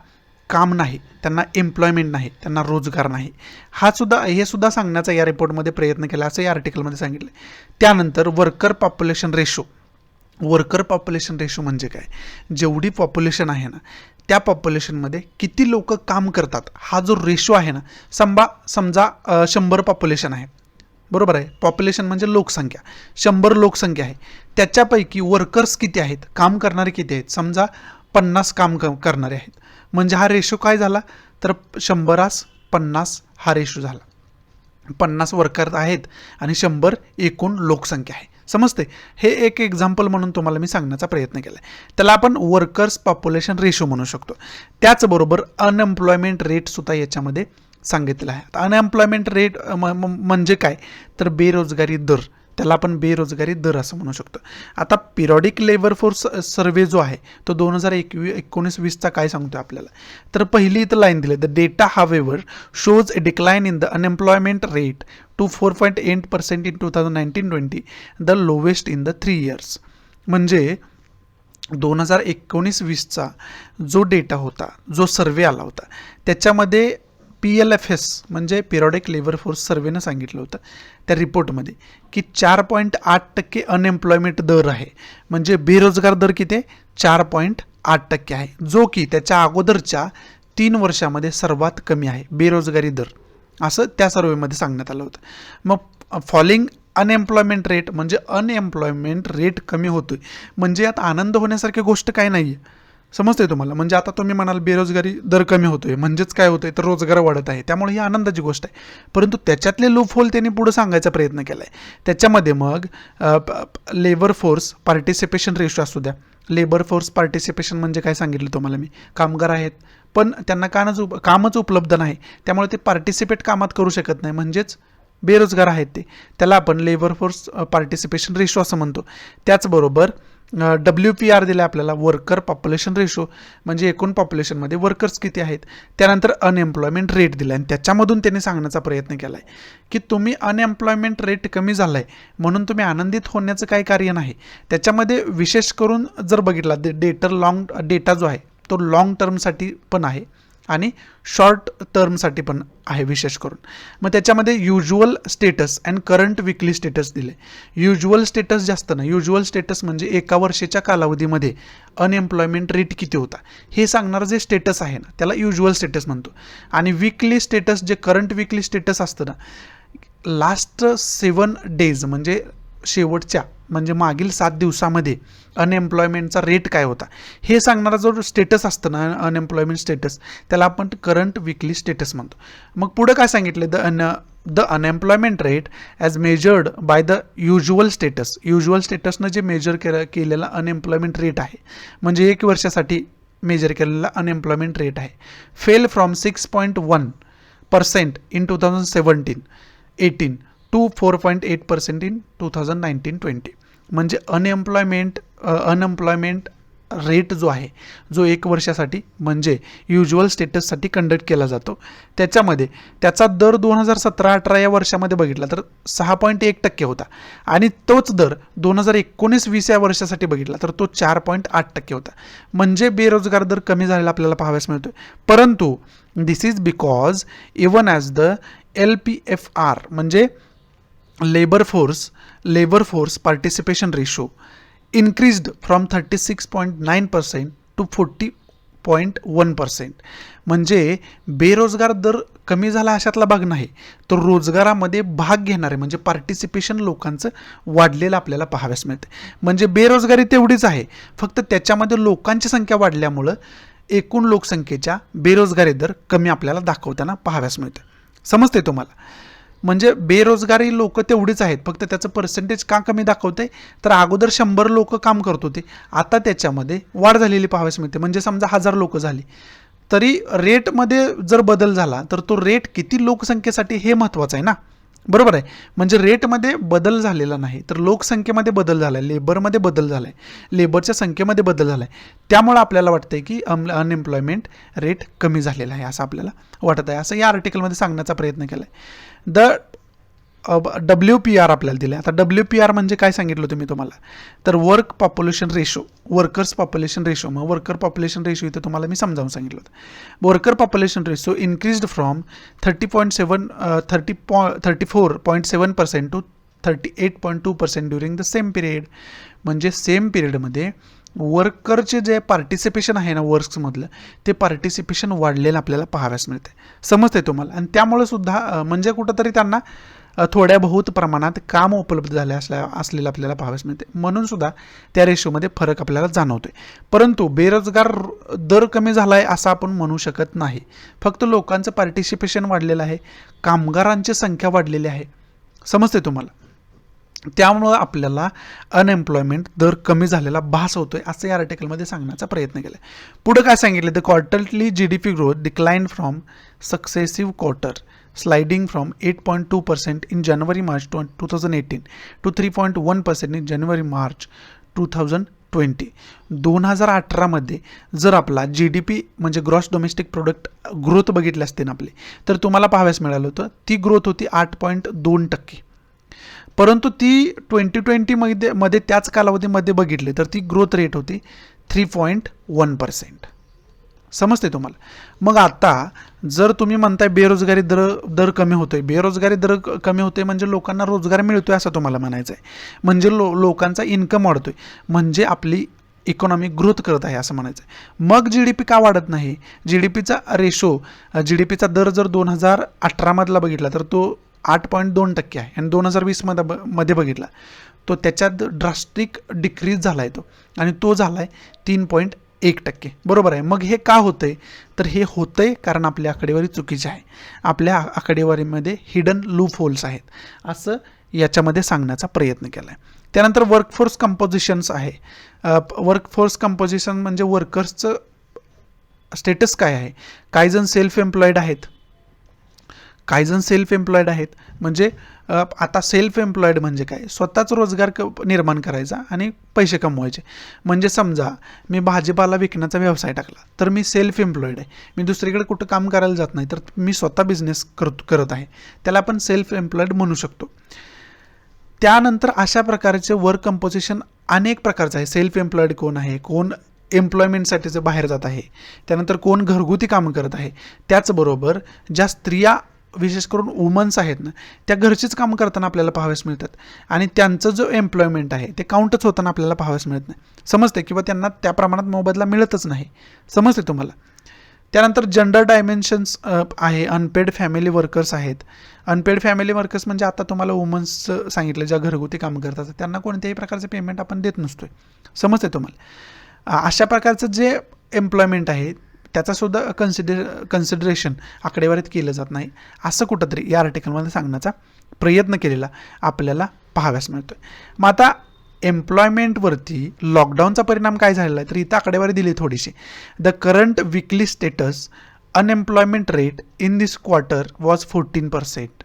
A: काम नाही, त्यांना एम्प्लॉयमेंट नाही, त्यांना रोजगार नाही, हे सुद्धा सांगण्याचा या रिपोर्टमध्ये प्रयत्न केला असं या आर्टिकलमध्ये सांगितलं. त्यानंतर वर्कर पॉप्युलेशन रेशो म्हणजे काय, जेवढी पॉप्युलेशन आहे ना त्या पॉप्युलेशनमध्ये किती लोक काम करतात हा जो रेशो आहे ना, समजा 100 पॉप्युलेशन आहे, बरोबर आहे. पॉप्युलेशन म्हणजे लोकसंख्या, 100 लोकसंख्या आहे, त्याच्यापैकी वर्कर्स किती आहेत, काम करणारे किती आहेत, समजा 50 काम करणारे आहेत. म्हणजे हा रेशो काय झाला तर 100:50 हा रेशो झाला. 50 वर्कर आहेत आणि 100 एकूण लोकसंख्या आहे. समजते. हे एक एक्झाम्पल म्हणून तुम्हाला मी सांगण्याचा प्रयत्न केला आहे. त्याला आपण वर्कर्स पॉप्युलेशन रेशो म्हणू शकतो. त्याचबरोबर अनएम्प्लॉयमेंट रेटसुद्धा याच्यामध्ये सांगितलं आहे. अनएम्प्लॉयमेंट रेट म्हणजे काय तर बेरोजगारी दर, त्याला आपण बेरोजगारी दर असं म्हणू शकतो. आता पिरियॉडिक लेबर फोर्स सर्वे जो आहे तो 2019-20 काय सांगतोय आपल्याला तर पहिली इथं लाईन दिली, the data however shows a decline in the unemployment rate to 4.8% in 2019-20, the lowest in the 3 years. म्हणजे 2019-20 जो डेटा होता, जो सर्वे आला होता, त्याच्यामध्ये PLFS म्हणजे पिरियॉडिक लेबर फोर्स सर्वेनं सांगितलं होतं त्या रिपोर्टमध्ये की 4.8% अनएम्प्लॉयमेंट दर आहे. म्हणजे बेरोजगार दर किती आहे 4.8% आहे, जो की त्याच्या अगोदरच्या 3 वर्षामध्ये सर्वात कमी आहे बेरोजगारी दर, असं त्या सर्वेमध्ये सांगण्यात आलं होतं. मग फॉलिंग अनएम्प्लॉयमेंट रेट म्हणजे अनएम्प्लॉयमेंट रेट कमी होतोय, म्हणजे यात आनंद होण्यासारखी गोष्ट काय नाही आहे. समजते तुम्हाला. म्हणजे आता तुम्ही म्हणाल बेरोजगारी दर कमी होतोय म्हणजेच काय होतंय तर रोजगार वाढत आहे, त्यामुळे ही आनंदाची गोष्ट आहे. परंतु त्याच्यातले लूप होल त्यांनी पुढे सांगायचा प्रयत्न केला आहे. त्याच्यामध्ये मग लेबर फोर्स पार्टिसिपेशन रेशो असू द्या. लेबर फोर्स पार्टिसिपेशन म्हणजे काय सांगितलं तुम्हाला मी, कामगार आहेत पण त्यांना कामच उपलब्ध नाही, त्यामुळे ते पार्टिसिपेट कामात करू शकत नाही, म्हणजेच बेरोजगार आहेत ते, त्याला आपण लेबर फोर्स पार्टिसिपेशन रेशो असं म्हणतो. त्याचबरोबर WPR दिला आपल्याला, वर्कर पॉप्युलेशन रेशो, म्हणजे एकूण पॉप्युलेशनमध्ये वर्कर्स किती आहेत. त्यानंतर अनएम्प्लॉयमेंट रेट दिला आणि त्याच्यामधून त्यांनी सांगण्याचा प्रयत्न केला आहे की तुम्ही अनएम्प्लॉयमेंट रेट कमी झाला आहे म्हणून तुम्ही आनंदित होण्याचं काही कार्य नाही. त्याच्यामध्ये विशेष करून जर बघितला डेटा जो आहे तो लॉंग टर्मसाठी पण आहे आणि शॉर्ट टर्मसाठी पण आहे विशेष करून. मग त्याच्यामध्ये usual status and current weekly status दिले. युज्युअल स्टेटस जास्त नाही, युज्युअल स्टेटस म्हणजे एका वर्षाच्या कालावधीमध्ये अनएम्प्लॉयमेंट रेट किती होता हे सांगणारं जे स्टेटस आहे ना त्याला युज्युअल स्टेटस म्हणतो. आणि विकली स्टेटस जे करंट विकली स्टेटस असतं ना, लास्ट 7 days म्हणजे शेवटच्या म्हणजे मागील 7 दिवसामध्ये अनएम्प्लॉयमेंटचा रेट काय होता हे सांगणारा जो स्टेटस असतं ना अनएम्प्लॉयमेंट स्टेटस त्याला आपण करंट विकली स्टेटस म्हणतो. मग पुढं काय सांगितलं, the unemployment rate as measured by the usual status. Usual स्टेटसनं जे मेजर केलेला अनएम्प्लॉयमेंट रेट आहे म्हणजे 1 वर्षासाठी मेजर केलेला अनएम्प्लॉयमेंट रेट आहे, fell from 6.1% in 2017-18 to 4.8% in 2019-20. म्हणजे अनएम्प्लॉयमेंट रेट जो आहे जो 1 वर्षासाठी म्हणजे युज्युअल स्टेटससाठी कंडक्ट केला जातो त्याच्यामध्ये त्याचा दर 2017-18 या वर्षामध्ये बघितला तर 6.1% होता आणि तोच दर 2019-20 या वर्षासाठी बघितला तर तो 4.8% होता. म्हणजे बेरोजगार दर कमी झालेला आपल्याला पाहाव्यास मिळतोय. परंतु this is because even as the LPFR म्हणजे labour force participation ratio increased from 36.9% to 40.1%. म्हणजे बेरोजगार दर कमी झाला अशातला भाग नाही, तर रोजगारामध्ये भाग घेणारे म्हणजे पार्टिसिपेशन लोकांचं वाढलेलं आपल्याला पाहाव्यास मिळते. म्हणजे बेरोजगारी तेवढीच आहे, फक्त त्याच्यामध्ये लोकांची संख्या वाढल्यामुळं एकूण लोकसंख्येच्या बेरोजगारी दर कमी आपल्याला दाखवताना पाहाव्यास मिळते. समजते तुम्हाला? म्हणजे बेरोजगारी लोक तेवढीच आहेत, फक्त त्याचं पर्सेंटेज का कमी दाखवते तर अगोदर 100 लोक काम करत होते, आता त्याच्यामध्ये वाढ झालेली पाहाव्यास मिळते. म्हणजे समजा 1000 लोक झाली तरी रेटमध्ये जर बदल झाला तर तो रेट किती लोकसंख्येसाठी हे महत्त्वाचं आहे ना, बरोबर आहे. म्हणजे रेटमध्ये बदल झालेला नाही तर लोकसंख्येमध्ये बदल झाला आहे, लेबरमध्ये बदल झाला आहे, लेबरच्या संख्येमध्ये बदल झाला आहे. त्यामुळं आपल्याला वाटतं आहे की अनएम्प्लॉयमेंट रेट कमी झालेला आहे असं आपल्याला वाटत आहे, असं या आर्टिकलमध्ये सांगण्याचा प्रयत्न केला आहे. द WPR आपल्याला दिलं आहे. आता WPR म्हणजे काय सांगितलं तुम्ही तुम्हाला तर वर्कर्स पॉप्युलेशन रेशो. मग वर्कर पॉप्युलेशन रेशो इथं तुम्हाला मी समजावून सांगितलं होतं. Worker population ratio increased from 34.7% to 38.2% during the same period. म्हणजे सेम पिरियडमध्ये वर्करचे जे पार्टिसिपेशन आहे ना वर्क्समधलं ते पार्टिसिपेशन वाढलेलं आपल्याला पाहाव्यास मिळते. समजते तुम्हाला? आणि त्यामुळे सुद्धा म्हणजे कुठंतरी त्यांना थोड्या बहुत प्रमाणात काम उपलब्ध झाले असलेलं आपल्याला पाहाव्यास मिळते, म्हणून सुद्धा त्या रेशोमध्ये फरक आपल्याला जाणवतोय. परंतु बेरोजगार दर कमी झाला आहे असं आपण म्हणू शकत नाही, फक्त लोकांचं पार्टिसिपेशन वाढलेलं आहे, कामगारांची संख्या वाढलेली आहे. समजते तुम्हाला? त्यामुळं आपल्याला अनएम्प्लॉयमेंट दर कमी झालेला भास होतोय असं या आर्टिकलमध्ये सांगण्याचा प्रयत्न केला. पुढे काय सांगितलं, the quarterly GDP growth decline from successive quarter sliding from 8.2% in January March 2018 to 3.1% in January March 2020. 2018मध्ये जर आपला GDP म्हणजे ग्रॉस डोमेस्टिक प्रोडक्ट ग्रोथ बघितली असते ना आपली तर तुम्हाला पाहाव्यास मिळालं होतं ती ग्रोथ होती 8.2%. परंतु ती 2020मध्ये त्याच कालावधीमध्ये बघितली तर ती ग्रोथ रेट होती 3.1%. समजते तुम्हाला? मग आता जर तुम्ही म्हणताय बेरोजगारी दर कमी होतोय, बेरोजगारी दर कमी होतोय म्हणजे लोकांना रोजगार मिळतोय असं तुम्हाला म्हणायचं आहे, म्हणजे लोकांचा इन्कम वाढतोय म्हणजे आपली इकॉनॉमी ग्रोथ करत आहे असं म्हणायचं आहे. मग GDP का वाढत नाही? GDPचा दर जर 2018मधला बघितला तर तो 8.2% आहे आणि 2020मध्ये बघितला तो त्याच्यात ड्रास्टिक डिक्रीज झाला आहे तो आणि तो झाला आहे 3.1%. बरोबर आहे. मग हे का होतंय तर हे होतंय कारण आपली आकडेवारी चुकीची आहे, आपल्या आकडेवारीमध्ये हिडन लूप होल्स आहेत असं याच्यामध्ये सांगण्याचा प्रयत्न केला आहे. त्यानंतर वर्कफोर्स कंपोजिशन्स आहे. वर्कफोर्स कंपोजिशन म्हणजे वर्कर्सचं स्टेटस काय आहे. काही जण सेल्फ एम्प्लॉईड आहेत, काही जण सेल्फ एम्प्लॉईड आहेत. म्हणजे आता सेल्फ एम्प्लॉईड म्हणजे काय, स्वतःच रोजगार निर्माण करायचा आणि पैसे कमवायचे. म्हणजे समजा मी भाजीपाला विकण्याचा व्यवसाय टाकला तर मी सेल्फ एम्प्लॉईड आहे, मी दुसरीकडे कुठं काम करायला जात नाही, तर मी स्वतः बिझनेस करत आहे, त्याला आपण सेल्फ एम्प्लॉईड म्हणू शकतो. त्यानंतर अशा प्रकारचे वर्क कंपोजिशन अनेक प्रकारचं आहे. सेल्फ एम्प्लॉईड कोण आहे, कोण एम्प्लॉयमेंटसाठीचं बाहेर जात आहे, त्यानंतर कोण घरगुती कामं करत आहे. त्याचबरोबर ज्या स्त्रिया विशेष करून वुमन्स आहेत ना, त्या घरचीच कामं करताना आपल्याला पाहाव्यास मिळतात आणि त्यांचं जो एम्प्लॉयमेंट आहे ते काउंटच होताना आपल्याला पाहाव्यास मिळत नाही. समजते किंवा त्यांना त्या प्रमाणात मोबदला मिळतच नाही. समजते तुम्हाला. त्यानंतर जेंडर डायमेन्शन्स आहे. अनपेड फॅमिली वर्कर्स आहेत. अनपेड फॅमिली वर्कर्स म्हणजे आता तुम्हाला वुमन्सचं सांगितलं, ज्या घरगुती कामं करतात त्यांना कोणत्याही प्रकारचं पेमेंट आपण देत नसतोय. समजते तुम्हाला. अशा प्रकारचं जे एम्प्लॉयमेंट आहे त्याचासुद्धा कन्सिडरेशन आकडेवारीत केलं जात नाही, असं कुठंतरी या आर्टिकलमध्ये सांगण्याचा प्रयत्न केलेला आपल्याला पाहाव्यास मिळतोय. मग आता एम्प्लॉयमेंटवरती लॉकडाऊनचा परिणाम काय झालेला आहे, तर इथं आकडेवारी दिली थोडीशी. The current weekly status unemployment rate in this quarter was 14%.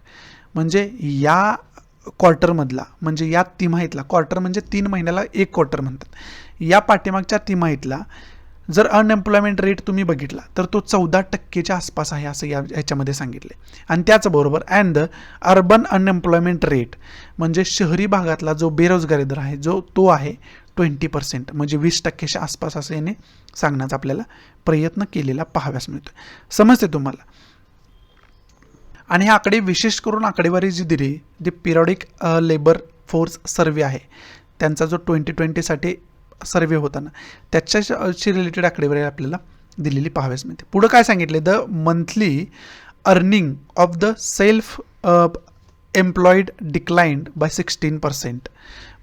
A: म्हणजे या क्वार्टरमधला, म्हणजे या तिमाहीतला, क्वार्टर म्हणजे 3 महिन्याला एक क्वार्टर म्हणतात, या पाठीमागच्या तिमाहीतला जर अनएम्प्लॉयमेंट रेट तुम्ही बघितला तर तो 14% आसपास आहे असं याच्यामध्ये सांगितले. आणि त्याचबरोबर and the urban unemployment rate म्हणजे शहरी भागातला जो बेरोजगारी दर आहे तो आहे 20%, म्हणजे 20%च्या आसपास असं याने सांगण्याचा आपल्याला प्रयत्न केलेला पाहाव्यास मिळतो. समजते तुम्हाला. आणि हे आकडे विशेष करून आकडेवारी जी दिली ती पिरियडिक लेबर फोर्स सर्वे आहे, त्यांचा जो 2020साठी सर्वे होता ना, त्याच्याशी रिलेटेड आकडेवारी आपल्याला दिलेली पाहाव्यास मिळते. पुढं काय सांगितले, the monthly earning of the self employed declined bye 16%.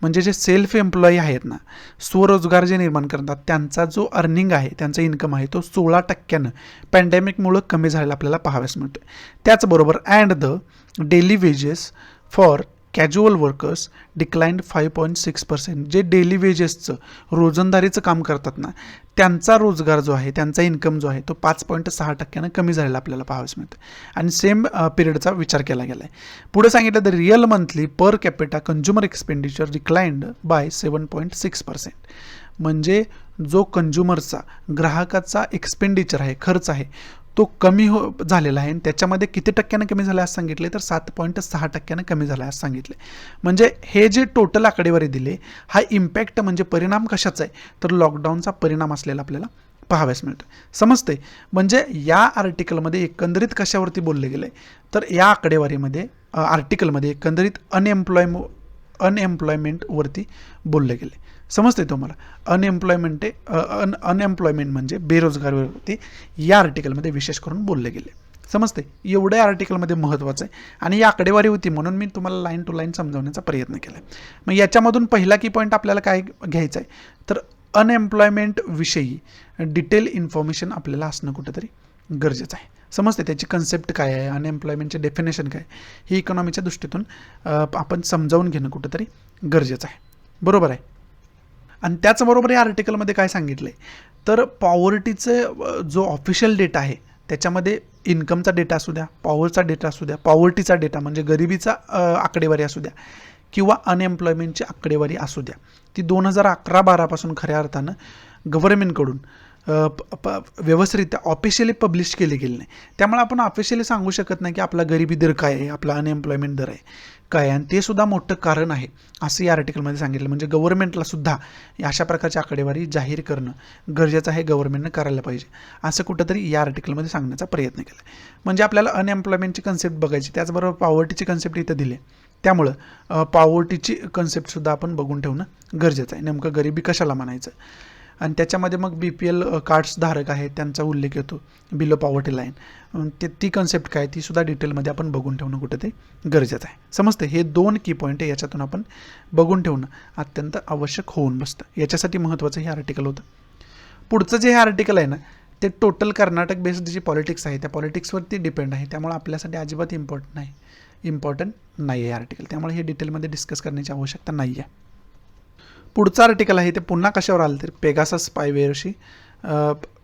A: म्हणजे जे सेल्फ एम्प्लॉई आहेत ना, स्वरोजगार जे निर्माण करतात, त्यांचा जो अर्निंग आहे, त्यांचा इन्कम आहे तो 16% पॅन्डेमिकमुळं कमी झालेला आपल्याला पाहाव्यास मिळतो. त्याचबरोबर and the daily wedges for casual workers declined 5.6%. जे डेली वेजेसचं रोजंदारीचं काम करतात ना, त्यांचा रोजगार जो आहे, त्यांचा इन्कम जो आहे तो 5.6% कमी झालेला आपल्याला पाहावयास मिळतो. आणि सेम पिरियडचा विचार केला गेला आहे. पुढे सांगितलं the real monthly per capita consumer expenditure declined bye 7.6%. म्हणजे जो कंझ्युमरचा, ग्राहकाचा एक्सपेंडिचर आहे, खर्च आहे, तो कमी झालेला आहे. आणि त्याच्यामध्ये किती टक्क्यानं कमी झाला असं सांगितले, तर 7.6% कमी झाला असं सांगितले. म्हणजे हे जे टोटल आकडेवारी दिले, हा इम्पॅक्ट म्हणजे परिणाम कशाचा आहे, तर लॉकडाऊनचा परिणाम असलेला आपल्याला पाहाव्यास मिळतो. समजते. म्हणजे या आर्टिकलमध्ये एकंदरीत कशावरती बोलले गेलं आहे, तर या आकडेवारीमध्ये आर्टिकलमध्ये एकंदरीत अनएम्प्लॉयमेंटवरती बोलले गेले. समजते तुम्हाला. अनएम्प्लॉयमेंट म्हणजे बेरोजगारीवरती या आर्टिकलमध्ये विशेष करून बोलले गेले. समजते. एवढं आर्टिकलमध्ये महत्त्वाचं आहे आणि ही आकडेवारी होती म्हणून मी तुम्हाला लाईन टू लाईन समजावण्याचा प्रयत्न केला. मग याच्यामधून पहिला की पॉईंट आपल्याला काय घ्यायचा आहे, तर अनएम्प्लॉयमेंटविषयी डिटेल इन्फॉर्मेशन आपल्याला असणं कुठंतरी गरजेचं आहे. समजते. त्याची कन्सेप्ट काय आहे, अनएम्प्लॉयमेंटचे डेफिनेशन काय, ही इकॉनॉमीच्या दृष्टीतून आपण समजावून घेणं कुठंतरी गरजेचं आहे. बरोबर आहे. आणि त्याचबरोबर या आर्टिकलमध्ये काय सांगितलं आहे, तर पॉवर्टीचं जो ऑफिशियल डेटा आहे त्याच्यामध्ये इन्कमचा डेटा असू द्या, पॉवरचा डेटा असू द्या, पॉवर्टीचा डेटा म्हणजे गरिबीचा आकडेवारी असू द्या किंवा अनएम्प्लॉयमेंटची आकडेवारी असू द्या, ती 2011-12 पासून खऱ्या अर्थानं गव्हर्नमेंटकडून व्यवस्थितरित्या ऑफिशियली पब्लिश केली गेली नाही. त्यामुळे आपण ऑफिशियली सांगू शकत नाही की आपला गरिबी दर काय आहे, आपला अनएम्प्लॉयमेंट दर आहे काय आहे, आणि ते सुद्धा मोठं कारण आहे असं या आर्टिकलमध्ये सांगितलं. म्हणजे गव्हर्नमेंटला सुद्धा अशा प्रकारची आकडेवारी जाहीर करणं गरजेचं आहे, गव्हर्नमेंटनं करायला पाहिजे असं कुठंतरी या आर्टिकलमध्ये सांगण्याचा प्रयत्न केला. म्हणजे आपल्याला अनएम्प्लॉयमेंटची कन्सेप्ट बघायची, त्याचबरोबर पॉवर्टीची कन्सेप्ट इथं दिली. त्यामुळं पॉवर्टीची कन्सेप्टसुद्धा आपण बघून ठेवणं गरजेचं आहे. नेमकं गरिबी कशाला म्हणायचं, आणि त्याच्यामध्ये मग BPL कार्ड्स धारक आहेत त्यांचा उल्लेख येतो, बिलो पॉवर्टी लाईन, ती कन्सेप्ट काय ती सुद्धा डिटेलमध्ये आपण बघून ठेवणं कुठं ते गरजेचं आहे. समजते. हे 2 की पॉईंट आहे, याच्यातून आपण बघून ठेवणं अत्यंत आवश्यक होऊन बसतं. याच्यासाठी महत्त्वाचं हे आर्टिकल होतं. पुढचं जे हे आर्टिकल आहे ना, ते टोटल कर्नाटक बेस्ड जी पॉलिटिक्स आहे त्या पॉलिटिक्सवरती डिपेंड आहे. त्यामुळे आपल्यासाठी अजिबात इम्पॉर्टंट नाही आहे आर्टिकल. त्यामुळे हे डिटेलमध्ये डिस्कस करण्याची आवश्यकता नाही आहे. पुढचं आर्टिकल आहे ते पुन्हा कशावर आलं, तर पेगासस स्पायवेअरशी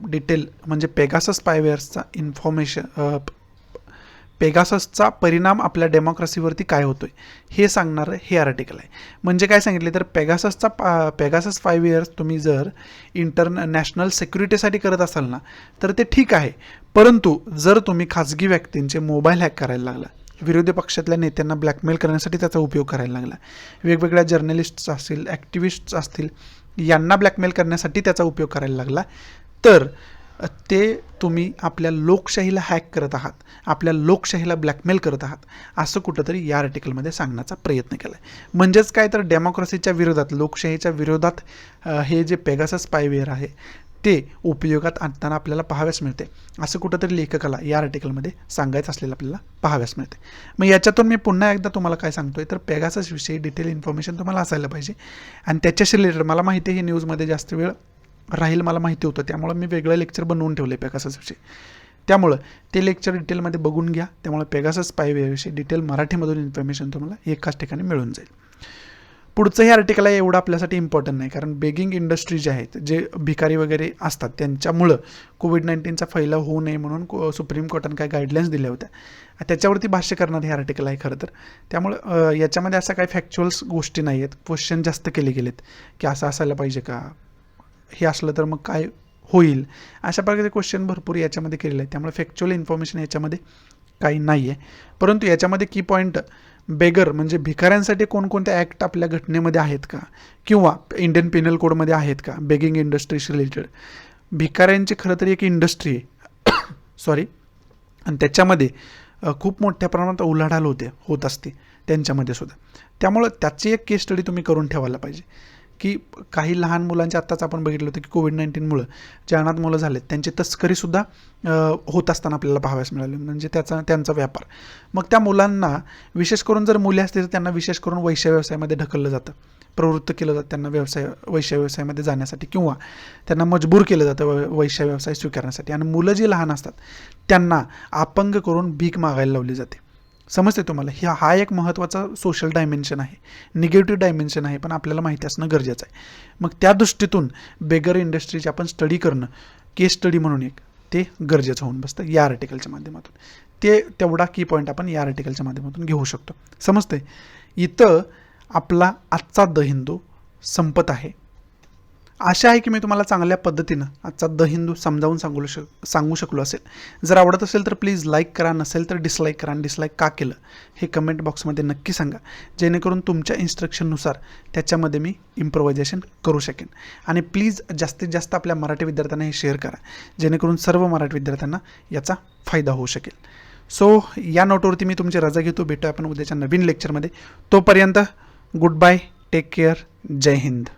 A: डिटेल, म्हणजे पेगासस स्पायवेअर्सचा पेगाससचा परिणाम आपल्या डेमोक्रेसीवरती काय होतोय हे सांगणारं हे आर्टिकल आहे. म्हणजे काय सांगितले तर पेगासस 5 इयर्स तुम्ही जर इंटरनॅशनल सिक्युरिटीसाठी करत असाल ना तर ते ठीक आहे, परंतु जर तुम्ही खाजगी व्यक्तींचे मोबाईल हॅक करायला लागला, विरोधी पक्षातल्या नेत्यांना ब्लॅकमेल करण्यासाठी त्याचा उपयोग करायला लागला, वेगवेगळ्या जर्नलिस्ट्स असतील, ॲक्टिव्हिस्ट्स असतील, यांना ब्लॅकमेल करण्यासाठी त्याचा उपयोग करायला लागला, तर ते तुम्ही आपल्या लोकशाहीला हॅक करत आहात, आपल्या लोकशाहीला ब्लॅकमेल करत आहात, असं कुठंतरी या आर्टिकलमध्ये सांगण्याचा प्रयत्न केला आहे. म्हणजेच काय तर डेमोक्रेसीच्या विरोधात, लोकशाहीच्या विरोधात हे जे पेगासस स्पायवेअर आहे ते उपयोगात आणताना आपल्याला पाहाव्यास मिळते, असं कुठंतरी लेखकाला या आर्टिकलमध्ये सांगायचं असलेलं आपल्याला पाहाव्यास मिळते. मग याच्यातून मी पुन्हा एकदा तुम्हाला काय सांगतोय तर पेगाससविषयी डिटेल इन्फॉर्मेशन तुम्हाला असायला पाहिजे, आणि त्याच्याशी रिलेटेड मला माहिती आहे हे न्यूजमध्ये जास्त वेळ राहील मला माहिती होतं, त्यामुळे मी वेगळं लेक्चर बनवून ठेवलं आहे पेगाससविषयी, त्यामुळं ते लेक्चर डिटेलमध्ये बघून घ्या. त्यामुळे पेगासस स्पायवेअरविषयी डिटेल मराठीमधून इन्फॉर्मेशन तुम्हाला एकाच ठिकाणी मिळून जाईल. पुढचं हे आर्टिकल आहे एवढं आपल्यासाठी इम्पॉर्टंट नाही, कारण बेगिंग इंडस्ट्री जे आहेत, जे भिकारी वगैरे असतात, त्यांच्यामुळं कोविड-19चा फैलाव होऊ नये म्हणून सुप्रीम कोर्टाने काय गाईडलाईन्स दिल्या होत्या, त्याच्यावरती भाष्य करणारं हे आर्टिकल आहे खरं तर. त्यामुळं याच्यामध्ये असं काही फॅक्च्युअल्स गोष्टी नाही आहेत, क्वेश्चन जास्त केले गेलेत की असं असायला पाहिजे का, हे असलं तर मग काय होईल, अशा प्रकारचे क्वेश्चन भरपूर याच्यामध्ये केलेले आहेत. त्यामुळे फॅक्च्युअल इन्फॉर्मेशन याच्यामध्ये काही नाही आहे, परंतु याच्यामध्ये की पॉईंट बेगर म्हणजे भिकाऱ्यांसाठी कोणकोणते ॲक्ट आपल्या घटनेमध्ये आहेत का, किंवा इंडियन पिनल कोडमध्ये आहेत का बेगिंग इंडस्ट्रीशी रिलेटेड. भिकाऱ्यांची खरं तर एक इंडस्ट्री आहे सॉरी, आणि त्याच्यामध्ये खूप मोठ्या प्रमाणात उलाढाल होत असते त्यांच्यामध्ये सुद्धा. त्यामुळं त्याची एक केस स्टडी तुम्ही करून ठेवायला पाहिजे की काही लहान मुलांचे आत्ताच आपण बघितलं होतं की कोविड-19मुळं जे अनाथ मुलं झालेत त्यांची तस्करीसुद्धा होत असताना आपल्याला पाहाव्यास मिळाले, म्हणजे त्यांचा व्यापार. मग त्या मुलांना विशेष करून जर मुले असतील तर त्यांना विशेष करून वैश्य व्यवसायामध्ये ढकललं जातं, प्रवृत्त केलं जातं त्यांना वैश्य व्यवसायामध्ये जाण्यासाठी, किंवा त्यांना मजबूर केलं जातं वैश्य व्यवसाय स्वीकारण्यासाठी. आणि मुलं जी लहान असतात त्यांना अपंग करून भीक मागायला लावली जाते. समजते तुम्हाला, हा एक महत्त्वाचा सोशल डायमेन्शन आहे, निगेटिव्ह डायमेन्शन आहे, पण आपल्याला माहिती असणं गरजेचं आहे. मग त्या दृष्टीतून बेगर इंडस्ट्रीची आपण स्टडी करणं, केस स्टडी म्हणून एक ते गरजेचं होऊन बसतं या आर्टिकलच्या माध्यमातून. तेवढा की पॉईंट आपण या आर्टिकलच्या माध्यमातून घेऊ शकतो. समजते. इथं आपला आजचा द हिंदू संपत आहे. आशा आहे की मी तुम्हाला चांगल्या पद्धतीनं आजचा द हिंदू समजावून सांगू शकलो असेल. जर आवडत असेल तर प्लीज लाईक करा, नसेल तर डिसलाईक करा, आणि डिसलाईक का केलं हे कमेंट बॉक्समध्ये नक्की सांगा, जेणेकरून तुमच्या इन्स्ट्रक्शननुसार त्याच्यामध्ये मी इम्प्रोव्हायझेशन करू शकेन. आणि प्लीज जास्तीत जास्त आपल्या मराठी विद्यार्थ्यांना हे शेअर करा, जेणेकरून सर्व मराठी विद्यार्थ्यांना याचा फायदा होऊ शकेल. सो या नोटवरती मी तुमची रजा घेतो. भेटूया आपण उद्याच्या नवीन लेक्चरमध्ये. तोपर्यंत गुड बाय, टेक केअर, जय हिंद.